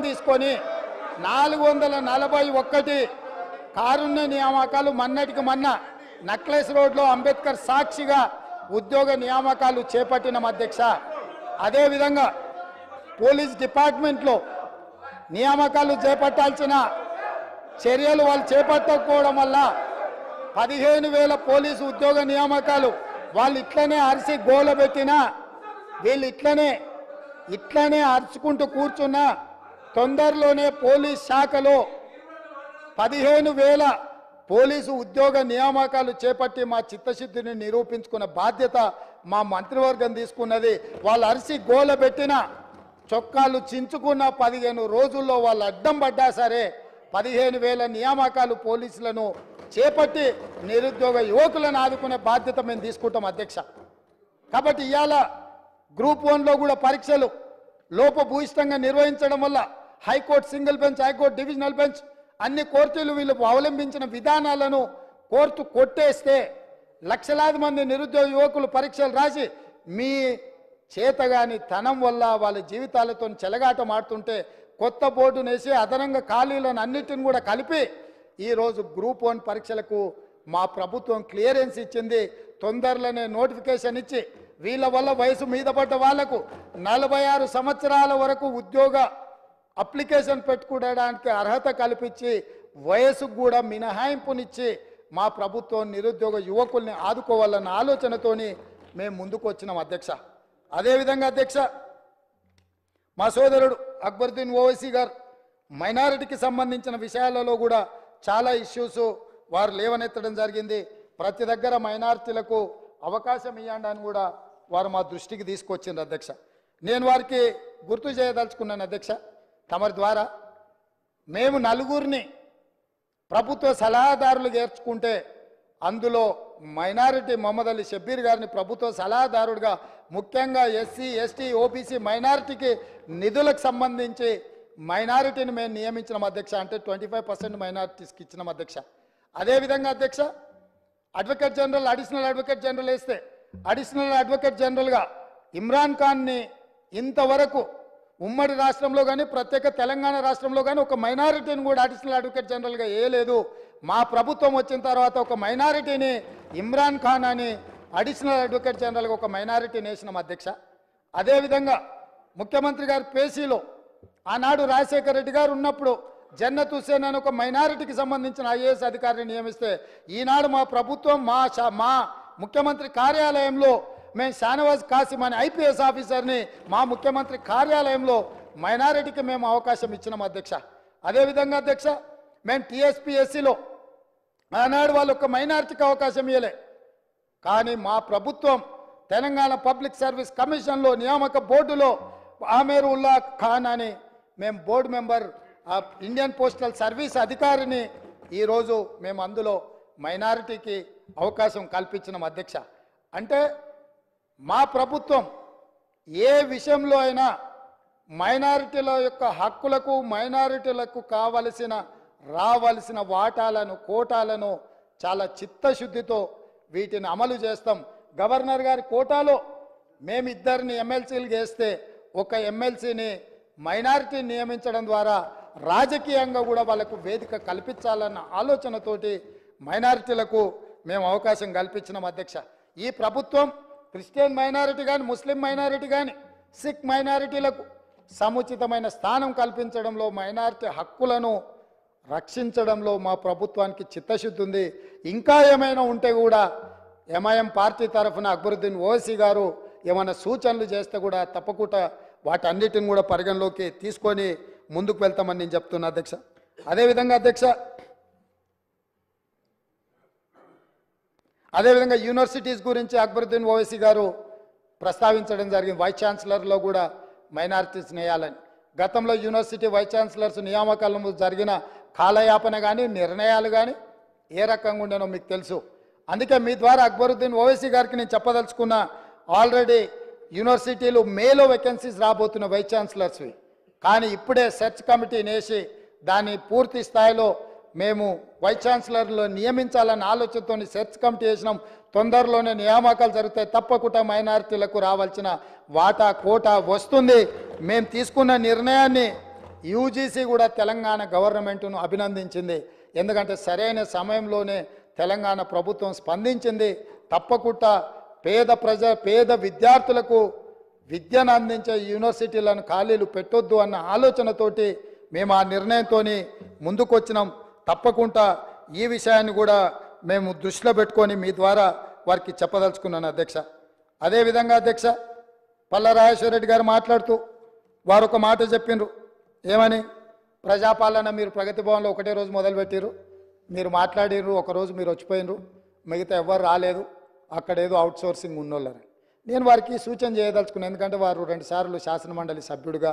తీసుకొని 441 కారుణ్య నియామకాలు మొన్నటికి మొన్న నక్లెస్ రోడ్లో అంబేద్కర్ సాక్షిగా ఉద్యోగ నియామకాలు చేపట్టిన అధ్యక్ష. అదేవిధంగా పోలీస్ డిపార్ట్మెంట్లో నియామకాలు చేపట్టాల్సిన చర్యలు వాళ్ళు చేపట్టకపోవడం వల్ల 15,000 పోలీసు ఉద్యోగ నియామకాలు వాళ్ళు ఇట్లనే అరిసి గోలబెట్టినా వీళ్ళు ఇట్లనే అరుచుకుంటూ కూర్చున్నా తొందరలోనే పోలీస్ శాఖలో 15,000 పోలీసు ఉద్యోగ నియామకాలు చేపట్టి మా చిత్తశుద్ధిని నిరూపించుకున్న బాధ్యత మా మంత్రివర్గం తీసుకున్నది. వాళ్ళు అరిసి గోలబెట్టిన చొక్కాలు చించుకున్న 15 రోజుల్లో వాళ్ళు అడ్డం పడ్డా సరే 15,000 నియామకాలు పోలీసులను చేపట్టి నిరుద్యోగ యువకులను ఆదుకునే బాధ్యత మేము తీసుకుంటాం అధ్యక్ష. కాబట్టి ఇవాళ గ్రూప్ 1లో కూడా పరీక్షలు లోపభూయిష్టంగా నిర్వహించడం వల్ల high court single bench, high court divisional bench అన్ని కోర్టులు వీళ్ళు అవలంబించిన విధానాలను కోర్టు కొట్టేస్తే లక్షలాది మంది నిరుద్యోగ యువకులు పరీక్షలు రాసి మీ చేతగాని తనం వల్ల వాళ్ళ జీవితాలతో చెలగాటం ఆడుతుంటే కొత్త బోర్డును వేసి అదనంగా ఖాళీలను అన్నిటిని కూడా కలిపి ఈరోజు గ్రూప్ 1 పరీక్షలకు మా ప్రభుత్వం క్లియరెన్స్ ఇచ్చింది. తొందరలోనే నోటిఫికేషన్ ఇచ్చి వీళ్ళ వల్ల వయసు మీద పడ్డ వాళ్లకు 46 సంవత్సరాల వరకు ఉద్యోగ అప్లికేషన్ పెట్టుకోవడానికి అర్హత కల్పించి వయసుకు కూడా మినహాయింపునిచ్చి మా ప్రభుత్వం నిరుద్యోగ యువకుల్ని ఆదుకోవాలన్న ఆలోచనతోని మేము ముందుకు వచ్చినాం అధ్యక్ష. అదేవిధంగా అధ్యక్ష, మా సోదరుడు అక్బరుద్దీన్ ఓవైసీ గారు మైనారిటీకి సంబంధించిన విషయాలలో కూడా చాలా ఇష్యూస్ వారు లేవనెత్తడం జరిగింది. ప్రతి దగ్గర మైనారిటీలకు అవకాశం ఇవ్వండి అని కూడా వారు మా దృష్టికి తీసుకొచ్చిండ్రు అధ్యక్ష. నేను వారికి గుర్తు చేయదలుచుకున్నాను అధ్యక్ష, తమరి ద్వారా మేము 4 ప్రభుత్వ సలహాదారులు చేర్చుకుంటే అందులో మైనారిటీ మొహమ్మద్ అలీ షబ్బీర్ గారిని ప్రభుత్వ సలహాదారుడిగా ముఖ్యంగా ఎస్సీ, ఎస్టీ, ఓబీసీ మైనారిటీకి నిధులకు సంబంధించి మైనారిటీని మేము నియమించిన అధ్యక్ష. అంటే 25% మైనారిటీస్కి ఇచ్చిన అధ్యక్ష. అదేవిధంగా అధ్యక్ష, advocate general, additional advocate general వేస్తే అడిషనల్ అడ్వకేట్ జనరల్గా ఇమ్రాన్ ఖాన్ని ఇంతవరకు ఉమ్మడి రాష్ట్రంలో కానీ ప్రత్యేక తెలంగాణ రాష్ట్రంలో కానీ ఒక మైనారిటీని కూడా అడిషనల్ అడ్వకేట్ జనరల్గా వేయలేదు. మా ప్రభుత్వం వచ్చిన తర్వాత ఒక మైనారిటీని ఇమ్రాన్ ఖాన్ అని అడిషనల్ అడ్వకేట్ జనరల్గా ఒక మైనారిటీని వేసినాం అధ్యక్ష. అదేవిధంగా ముఖ్యమంత్రి గారి పేసీలో ఆనాడు రాజశేఖర రెడ్డి గారు ఉన్నప్పుడు జన్నత్ హుస్సేన్ అని ఒక మైనారిటీకి సంబంధించిన ఐఏఎస్ అధికారిని నియమిస్తే ఈనాడు మా ప్రభుత్వం మా ముఖ్యమంత్రి కార్యాలయంలో మేము షానవాజ్ కాసిం అనే ఐపీఎస్ ఆఫీసర్ని మా ముఖ్యమంత్రి కార్యాలయంలో మైనారిటీకి మేము అవకాశం ఇచ్చినాం అధ్యక్ష. అదేవిధంగా అధ్యక్ష మేము టీఎస్పీఎస్సీలో ఆనాడు వాళ్ళు ఒక మైనారిటీకి అవకాశం ఇవ్వలే, కానీ మా ప్రభుత్వం తెలంగాణ పబ్లిక్ సర్వీస్ కమిషన్లో నియామక బోర్డులో ఆమీర్ ఉల్లా ఖాన్ అని మేము board member Indian postal service అధికారిని ఈరోజు మేము అందులో మైనారిటీకి అవకాశం కల్పించినాం అధ్యక్ష. అంటే మా ప్రభుత్వం ఏ విషయంలో అయినా మైనారిటీల యొక్క హక్కులకు మైనారిటీలకు రావలసిన వాటాలను కోటాలను చాలా చిత్తశుద్ధితో వీటిని అమలు చేస్తాం. గవర్నర్ గారి కోటాలో మేమిద్దరిని ఎమ్మెల్సీలు చేస్తే ఒక ఎమ్మెల్సీని మైనారిటీని నియమించడం ద్వారా రాజకీయంగా కూడా వాళ్ళకు వేదిక కల్పించాలన్న ఆలోచనతోటి మైనారిటీలకు మేము అవకాశం కల్పించినాం అధ్యక్ష. ఈ ప్రభుత్వం క్రిస్టియన్ మైనారిటీ కానీ ముస్లిం మైనారిటీ కానీ సిక్ మైనారిటీలకు సముచితమైన స్థానం కల్పించడంలో మైనారిటీ హక్కులను రక్షించడంలో మా ప్రభుత్వానికి చిత్తశుద్ధి ఉంది. ఇంకా ఏమైనా ఉంటే కూడా ఎంఐఎం పార్టీ తరఫున అక్బరుద్దీన్ ఓవైసీ గారు ఏమైనా సూచనలు చేస్తే కూడా తప్పకుండా వాటన్నిటిని కూడా పరిగణలోకి తీసుకొని ముందుకు వెళ్తామని నేను చెప్తున్నా అధ్యక్ష. అదేవిధంగా అధ్యక్ష యూనివర్సిటీస్ గురించి అక్బరుద్దీన్ ఓవైసీ గారు ప్రస్తావించడం జరిగింది. వైస్ ఛాన్సలర్లో కూడా మైనారిటీస్ వేయాలని. గతంలో యూనివర్సిటీ వైస్ ఛాన్సలర్స్ నియామకాలను జరిగిన కాలయాపన కానీ నిర్ణయాలు కానీ ఏ రకంగా ఉండేనో మీకు తెలుసు. అందుకే మీ ద్వారా అక్బరుద్దీన్ ఓవైసీ గారికి నేను చెప్పదలుచుకున్న, ఆల్రెడీ యూనివర్సిటీలు మేలో వేకెన్సీస్ రాబోతున్న వైస్ ఛాన్సలర్స్వి, కానీ ఇప్పుడే సెర్చ్ కమిటీని వేసి దాన్ని పూర్తి స్థాయిలో మేము వైస్ ఛాన్సలర్లో నియమించాలన్న ఆలోచనతో సెర్చ్ కమిటీ వేసినాం. తొందరలోనే నియామకాలు జరుగుతాయి. తప్పకుండా మైనారిటీలకు రావాల్సిన వాటా కోటా వస్తుంది. మేము తీసుకున్న నిర్ణయాన్ని యూజీసీ కూడా తెలంగాణ గవర్నమెంట్ను అభినందించింది. ఎందుకంటే సరైన సమయంలోనే తెలంగాణ ప్రభుత్వం స్పందించింది. తప్పకుండా పేద విద్యార్థులకు విద్యను అందించే యూనివర్సిటీలను ఖాళీలు పెట్టొద్దు అన్న ఆలోచనతోటి మేము ఆ నిర్ణయంతో ముందుకొచ్చినాం. తప్పకుండా ఈ విషయాన్ని కూడా మేము దృష్టిలో పెట్టుకొని మీ ద్వారా వారికి చెప్పదలుచుకున్నాను అధ్యక్ష. అదేవిధంగా అధ్యక్ష పల్లా రాజేశ్వర రెడ్డి గారు మాట్లాడుతూ వారు ఒక మాట చెప్పిండ్రు. ఏమని? ప్రజాపాలన మీరు ప్రగతి భవన్లో ఒకటే రోజు మొదలుపెట్టిరు, మీరు మాట్లాడిర్రు, ఒకరోజు మీరు వచ్చిపోయినరు, మిగతా ఎవ్వరు రాలేదు, అక్కడేదో అవుట్ సోర్సింగ్ ఉన్నోళ్ళని. నేను వారికి సూచన చేయదలుచుకున్నాను. ఎందుకంటే వారు 2 సార్లు శాసనమండలి సభ్యుడిగా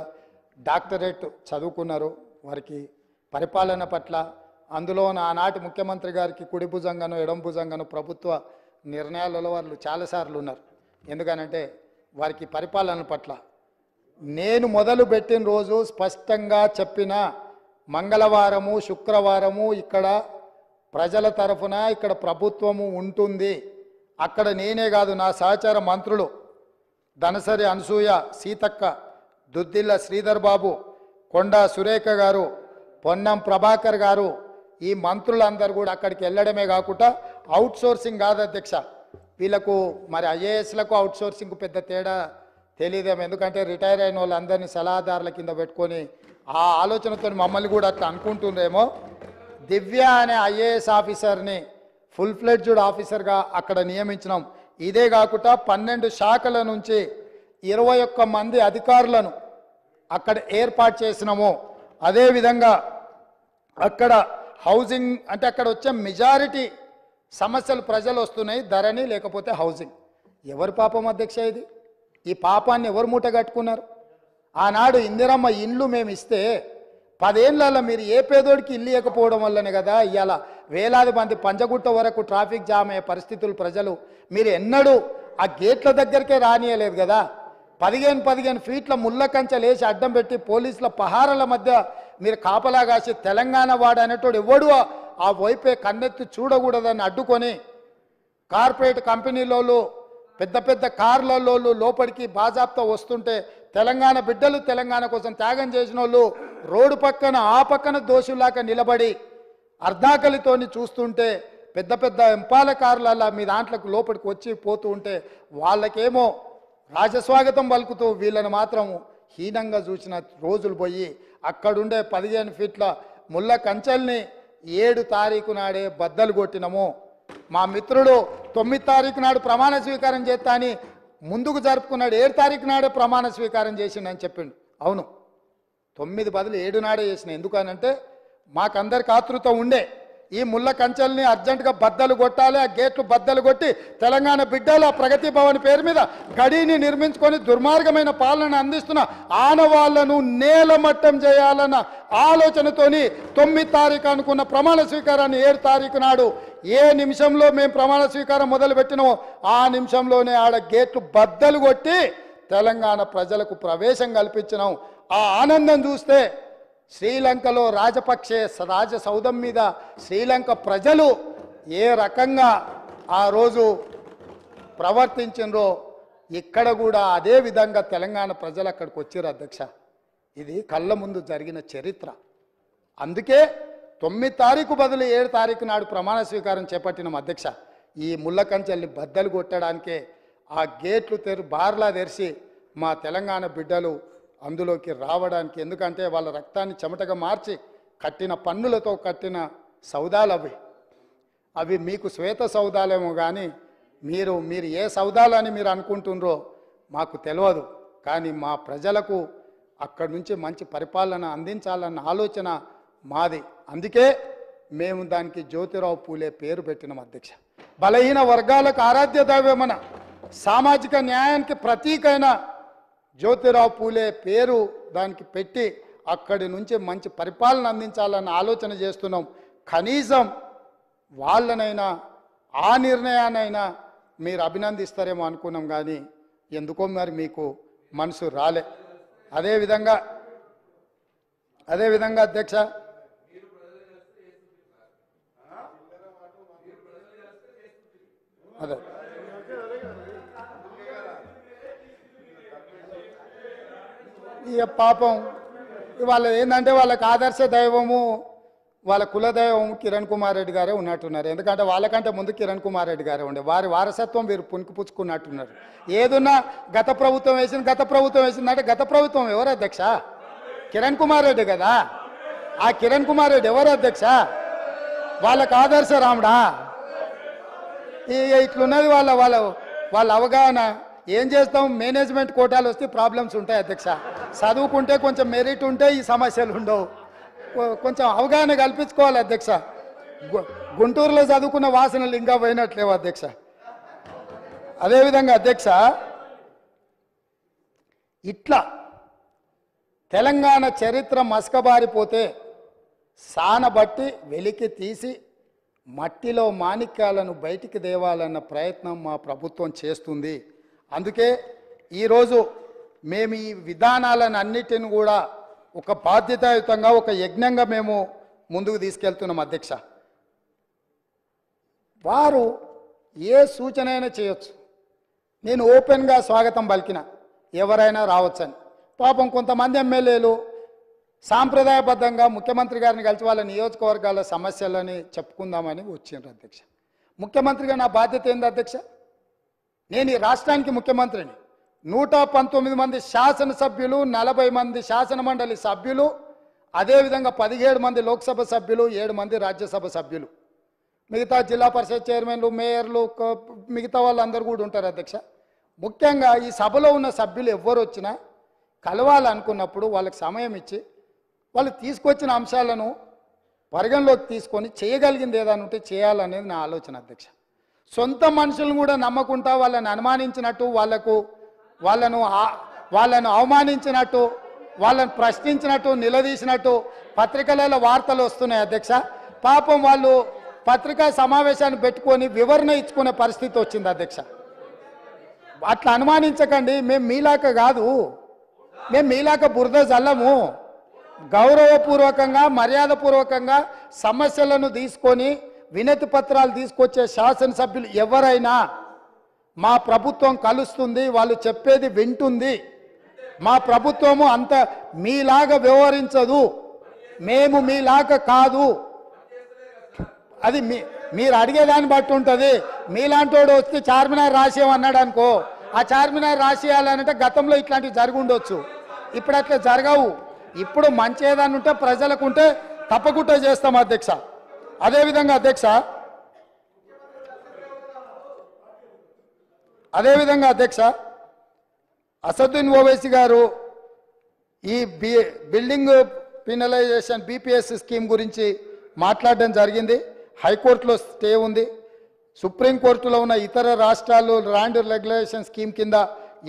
డాక్టరేట్ చదువుకున్నారు. వారికి పరిపాలన పట్ల, అందులో ఆనాటి ముఖ్యమంత్రి గారికి కుడి భుజంగాను ఎడం భుజంగాను ప్రభుత్వ నిర్ణయాలలో వాళ్ళు చాలాసార్లు ఉన్నారు. ఎందుకనంటే వారికి పరిపాలన పట్ల నేను మొదలుపెట్టిన రోజు స్పష్టంగా చెప్పిన, మంగళవారము శుక్రవారము ఇక్కడ ప్రజల తరఫున ఇక్కడ ప్రభుత్వము ఉంటుంది. అక్కడ నేనే కాదు, నా సహచార మంత్రులు ధనసరి అనసూయ, సీతక్క, దుద్దిల్ల శ్రీధర్ బాబు, కొండా సురేఖ గారు, పొన్నం ప్రభాకర్ గారు, ఈ మంత్రులందరూ కూడా అక్కడికి వెళ్ళడమే కాకుండా అవుట్ సోర్సింగ్ కాదు అధ్యక్ష. వీళ్ళకు మరి ఐఏఎస్లకు అవుట్ సోర్సింగ్ పెద్ద తేడా తెలియదేమో. ఎందుకంటే రిటైర్ అయిన వాళ్ళందరినీ సలహాదారుల కింద పెట్టుకొని ఆ ఆలోచనతో మమ్మల్ని కూడా అట్లా అనుకుంటుందేమో. దివ్య అనే ఐఏఎస్ ఆఫీసర్ని ఫుల్ ఫ్లెడ్జ్డ్ ఆఫీసర్గా అక్కడ నియమించినాం. ఇదే కాకుండా 12 శాఖల నుంచి 21 మంది అధికారులను అక్కడ ఏర్పాటు చేసినాము. అదేవిధంగా అక్కడ హౌసింగ్ అంటే అక్కడ వచ్చే మెజారిటీ సమస్యలు ప్రజలు వస్తున్నాయి, ధరణి లేకపోతే హౌసింగ్. ఎవరి పాపం అధ్యక్ష ఇది? ఈ పాపాన్ని ఎవరు మూట కట్టుకున్నారు? ఆనాడు ఇందిరమ్మ ఇండ్లు మేము ఇస్తే 10 ఏళ్ళలో మీరు ఏ పేదోడికి ఇల్లు ఇవ్వకపోవడం వల్లనే కదా ఇవాళ వేలాది మంది పంజగుట్ట వరకు ట్రాఫిక్ జామ్ అయ్యే పరిస్థితులు. ప్రజలు మీరు ఎన్నడూ ఆ గేట్ల దగ్గరికే రానియలేదు కదా. 15 ఫీట్ల ముళ్ళ కంచెలు వేసి అడ్డం పెట్టి పోలీసుల పహారాల మధ్య మీరు కాపలా కాసి తెలంగాణ వాడు అనేటోడు ఎవడు ఆ వైపే కన్నెత్తి చూడకూడదని అడ్డుకొని కార్పొరేట్ కంపెనీలలో పెద్ద పెద్ద కార్లలో లోపలికి బాజాప్తా వస్తుంటే తెలంగాణ బిడ్డలు తెలంగాణ కోసం త్యాగం చేసిన వాళ్ళు రోడ్డు పక్కన ఆ పక్కన దోషులాగా నిలబడి అర్ధాకలితోని చూస్తుంటే పెద్ద పెద్ద ఎంపాల కార్లలో మీ దాంట్లోకి లోపలికి వచ్చి పోతూ ఉంటే వాళ్ళకేమో రాజస్వాగతం పలుకుతూ వీళ్ళని మాత్రం హీనంగా చూసిన రోజులు పోయి అక్కడుండే 15 ఫీట్ల ముళ్ళ కంచెల్ని 7 తారీఖు నాడే బద్దలు కొట్టినము. మా మిత్రుడు 9 తారీఖు నాడు ప్రమాణ స్వీకారం చేస్తా అని ముందుకు జరుపుకున్నాడు. 7 తారీఖు నాడే ప్రమాణ స్వీకారం చేసిండని చెప్పిండు. అవును, 9 బదులు 7 నాడే చేసిన. ఎందుకనంటే మాకందరికి ఆతృత ఉండే ఈ ముళ్ళ కంచెల్ని అర్జెంటుగా బద్దలు కొట్టాలి, ఆ గేట్లు బద్దలు కొట్టి తెలంగాణ బిడ్డల ప్రగతి భవన్ పేరు మీద గడిని నిర్మించుకొని దుర్మార్గమైన పాలన అందిస్తున్న ఆనవాళ్లను నేలమట్టం చేయాలన్న ఆలోచనతోని 9 తారీఖు అనుకున్న ప్రమాణ స్వీకారాన్ని 7 తారీఖు నాడు ఏ నిమిషంలో మేము ప్రమాణ స్వీకారం మొదలుపెట్టినామో ఆ నిమిషంలోనే ఆడ గేట్లు బద్దలు కొట్టి తెలంగాణ ప్రజలకు ప్రవేశం కల్పించినాం. ఆ ఆనందం చూస్తే శ్రీలంకలో రాజపక్షే రాజసౌధం మీద శ్రీలంక ప్రజలు ఏ రకంగా ఆ రోజు ప్రవర్తించినరో ఇక్కడ కూడా అదే విధంగా తెలంగాణ ప్రజలు అక్కడికి వచ్చారు అధ్యక్ష. ఇది కళ్ళ ముందు జరిగిన చరిత్ర. అందుకే 9 తారీఖు బదులు 7 తారీఖు నాడు ప్రమాణ స్వీకారం చేపట్టిన అధ్యక్ష. ఈ ముళ్ళ కంచెల్ని బద్దలు కొట్టడానికే ఆ గేట్లు బార్లా తెరిచి మా తెలంగాణ బిడ్డలు అందులోకి రావడానికి. ఎందుకంటే వాళ్ళ రక్తాన్ని చెమటగా మార్చి కట్టిన పన్నులతో కట్టిన సౌదాలు అవి మీకు శ్వేత సౌదాలేమో కానీ మీరు ఏ సౌదాలని మీరు అనుకుంటున్నారో మాకు తెలియదు. కానీ మా ప్రజలకు అక్కడి నుంచి మంచి పరిపాలన అందించాలన్న ఆలోచన మాది. అందుకే మేము దానికి జ్యోతిరావు పూలే పేరు పెట్టినాం అధ్యక్ష. బలహీన వర్గాలకు ఆరాధ్య దైవమన సామాజిక న్యాయానికి ప్రతీకైన జ్యోతిరావు పూలే పేరు దానికి పెట్టి అక్కడి నుంచి మంచి పరిపాలన అందించాలన్న ఆలోచన చేస్తున్నాం. కనీసం వాళ్ళనైనా ఆ నిర్ణయానైనా మీరు అభినందిస్తారేమో అనుకున్నాం, కానీ ఎందుకో మరి మీకు మనసు రాలే. అదేవిధంగా అధ్యక్ష అదే ఇక పాపం వాళ్ళ ఏంటంటే వాళ్ళకి ఆదర్శ దైవము వాళ్ళ కులదైవం కిరణ్ కుమార్ రెడ్డి గారే ఉన్నట్టున్నారు. ఎందుకంటే వాళ్ళకంటే ముందు కిరణ్ కుమార్ రెడ్డి గారే ఉండే వారి వారసత్వం వీరు పుచ్చుకున్నట్టున్నారు. ఏదున్నా గత ప్రభుత్వం వేసిందంటే గత ప్రభుత్వం ఎవరు అధ్యక్ష? కిరణ్ కుమార్ రెడ్డి కదా. ఆ కిరణ్ కుమార్ రెడ్డి ఎవరు అధ్యక్ష? వాళ్ళకి ఆదర్శ రాముడా? ఇట్లున్నది వాళ్ళ అవగాహన. ఏం చేస్తాం, మేనేజ్మెంట్ కోటాలు వస్తే ప్రాబ్లమ్స్ ఉంటాయి అధ్యక్ష. చదువుకుంటే కొంచెం మెరిట్ ఉంటే ఈ సమస్యలు ఉండవు. కొంచెం అవగాహన కల్పించుకోవాలి అధ్యక్ష. గుంటూరులో చదువుకున్న వాసనలు ఇంకా పోయినట్లేవు అధ్యక్ష. అదేవిధంగా అధ్యక్ష, ఇట్లా తెలంగాణ చరిత్ర మసకబారిపోతే సానబట్టి వెలికి తీసి మట్టిలో మాణిక్యాలను బయటికి తేవాలన్న ప్రయత్నం మా ప్రభుత్వం చేస్తుంది. అందుకే ఈరోజు మేము ఈ విధానాలను అన్నిటిని కూడా ఒక బాధ్యతాయుతంగా ఒక యజ్ఞంగా మేము ముందుకు తీసుకెళ్తున్నాం అధ్యక్ష. వారు ఏ సూచన అయినా చేయొచ్చు. నేను ఓపెన్గా స్వాగతం పలికిన ఎవరైనా రావచ్చని. పాపం కొంతమంది ఎమ్మెల్యేలు సాంప్రదాయబద్ధంగా ముఖ్యమంత్రి గారిని కలిసి వాళ్ళ నియోజకవర్గాల సమస్యలని చెప్పుకుందామని వచ్చిండ్రు అధ్యక్ష. ముఖ్యమంత్రిగా నా బాధ్యత ఏంది అధ్యక్ష? నేను ఈ రాష్ట్రానికి ముఖ్యమంత్రిని. 119 మంది శాసనసభ్యులు, 40 మంది శాసన మండలి సభ్యులు, అదేవిధంగా 17 మంది లోక్సభ సభ్యులు, 7 మంది రాజ్యసభ సభ్యులు, మిగతా జిల్లా పరిషత్ చైర్మన్లు, మేయర్లు, మిగతా వాళ్ళందరూ కూడా ఉంటారు అధ్యక్ష. ముఖ్యంగా ఈ సభలో ఉన్న సభ్యులు ఎవ్వరు వచ్చినా కలవాలనుకున్నప్పుడు వాళ్ళకి సమయం ఇచ్చి వాళ్ళు తీసుకొచ్చిన అంశాలను పరిగణలోకి తీసుకొని చేయగలిగింది ఏదైనా ఉంటే చేయాలనేది నా ఆలోచన అధ్యక్ష. సొంత మనుషులను కూడా నమ్మకుంటా వాళ్ళని అనుమానించినట్టు, వాళ్ళను అవమానించినట్టు, వాళ్ళని ప్రశ్నించినట్టు, నిలదీసినట్టు పత్రికలలో వార్తలు వస్తున్నాయి అధ్యక్ష. పాపం వాళ్ళు పత్రికా సమావేశాన్ని పెట్టుకొని వివరణ ఇచ్చుకునే పరిస్థితి వచ్చింది అధ్యక్ష. అట్లా అనుమానించకండి. మేము మీలాక కాదు, మేము మీలాక బురద జల్లము. గౌరవపూర్వకంగా మర్యాదపూర్వకంగా సమస్యలను తీసుకొని వినతి పత్రాలు తీసుకొచ్చే శాసనసభ్యులు ఎవరైనా మా ప్రభుత్వం కలుస్తుంది, వాళ్ళు చెప్పేది వింటుంది, మా ప్రభుత్వము అంత మీలాగా వ్యవహరించదు, మేము మీలాగా కాదు. అది మీరు అడిగేదాన్ని బట్టి ఉంటుంది. మీలాంటి వాడు వస్తే చార్మినార్ రాసేయమన్నాడు అనుకో, ఆ చార్మినార్ రాసేయాలంటే గతంలో ఇట్లాంటివి జరిగి ఉండొచ్చు, ఇప్పుడు అట్లా జరగవు. ఇప్పుడు మంచి ఏదన్నా ఉంటే ప్రజలకు ఉంటే తప్పకుండా చేస్తాం అధ్యక్ష. అదేవిధంగా అధ్యక్ష అసదుద్దీన్ ఓవైసీ గారు ఈ బిల్డింగ్ పినలైజేషన్ బీపీఎస్ స్కీమ్ గురించి మాట్లాడడం జరిగింది. హైకోర్టులో స్టే ఉంది. సుప్రీంకోర్టులో ఉన్న ఇతర రాష్ట్రాలు ల్యాండ్ రెగ్యులేషన్ స్కీమ్ కింద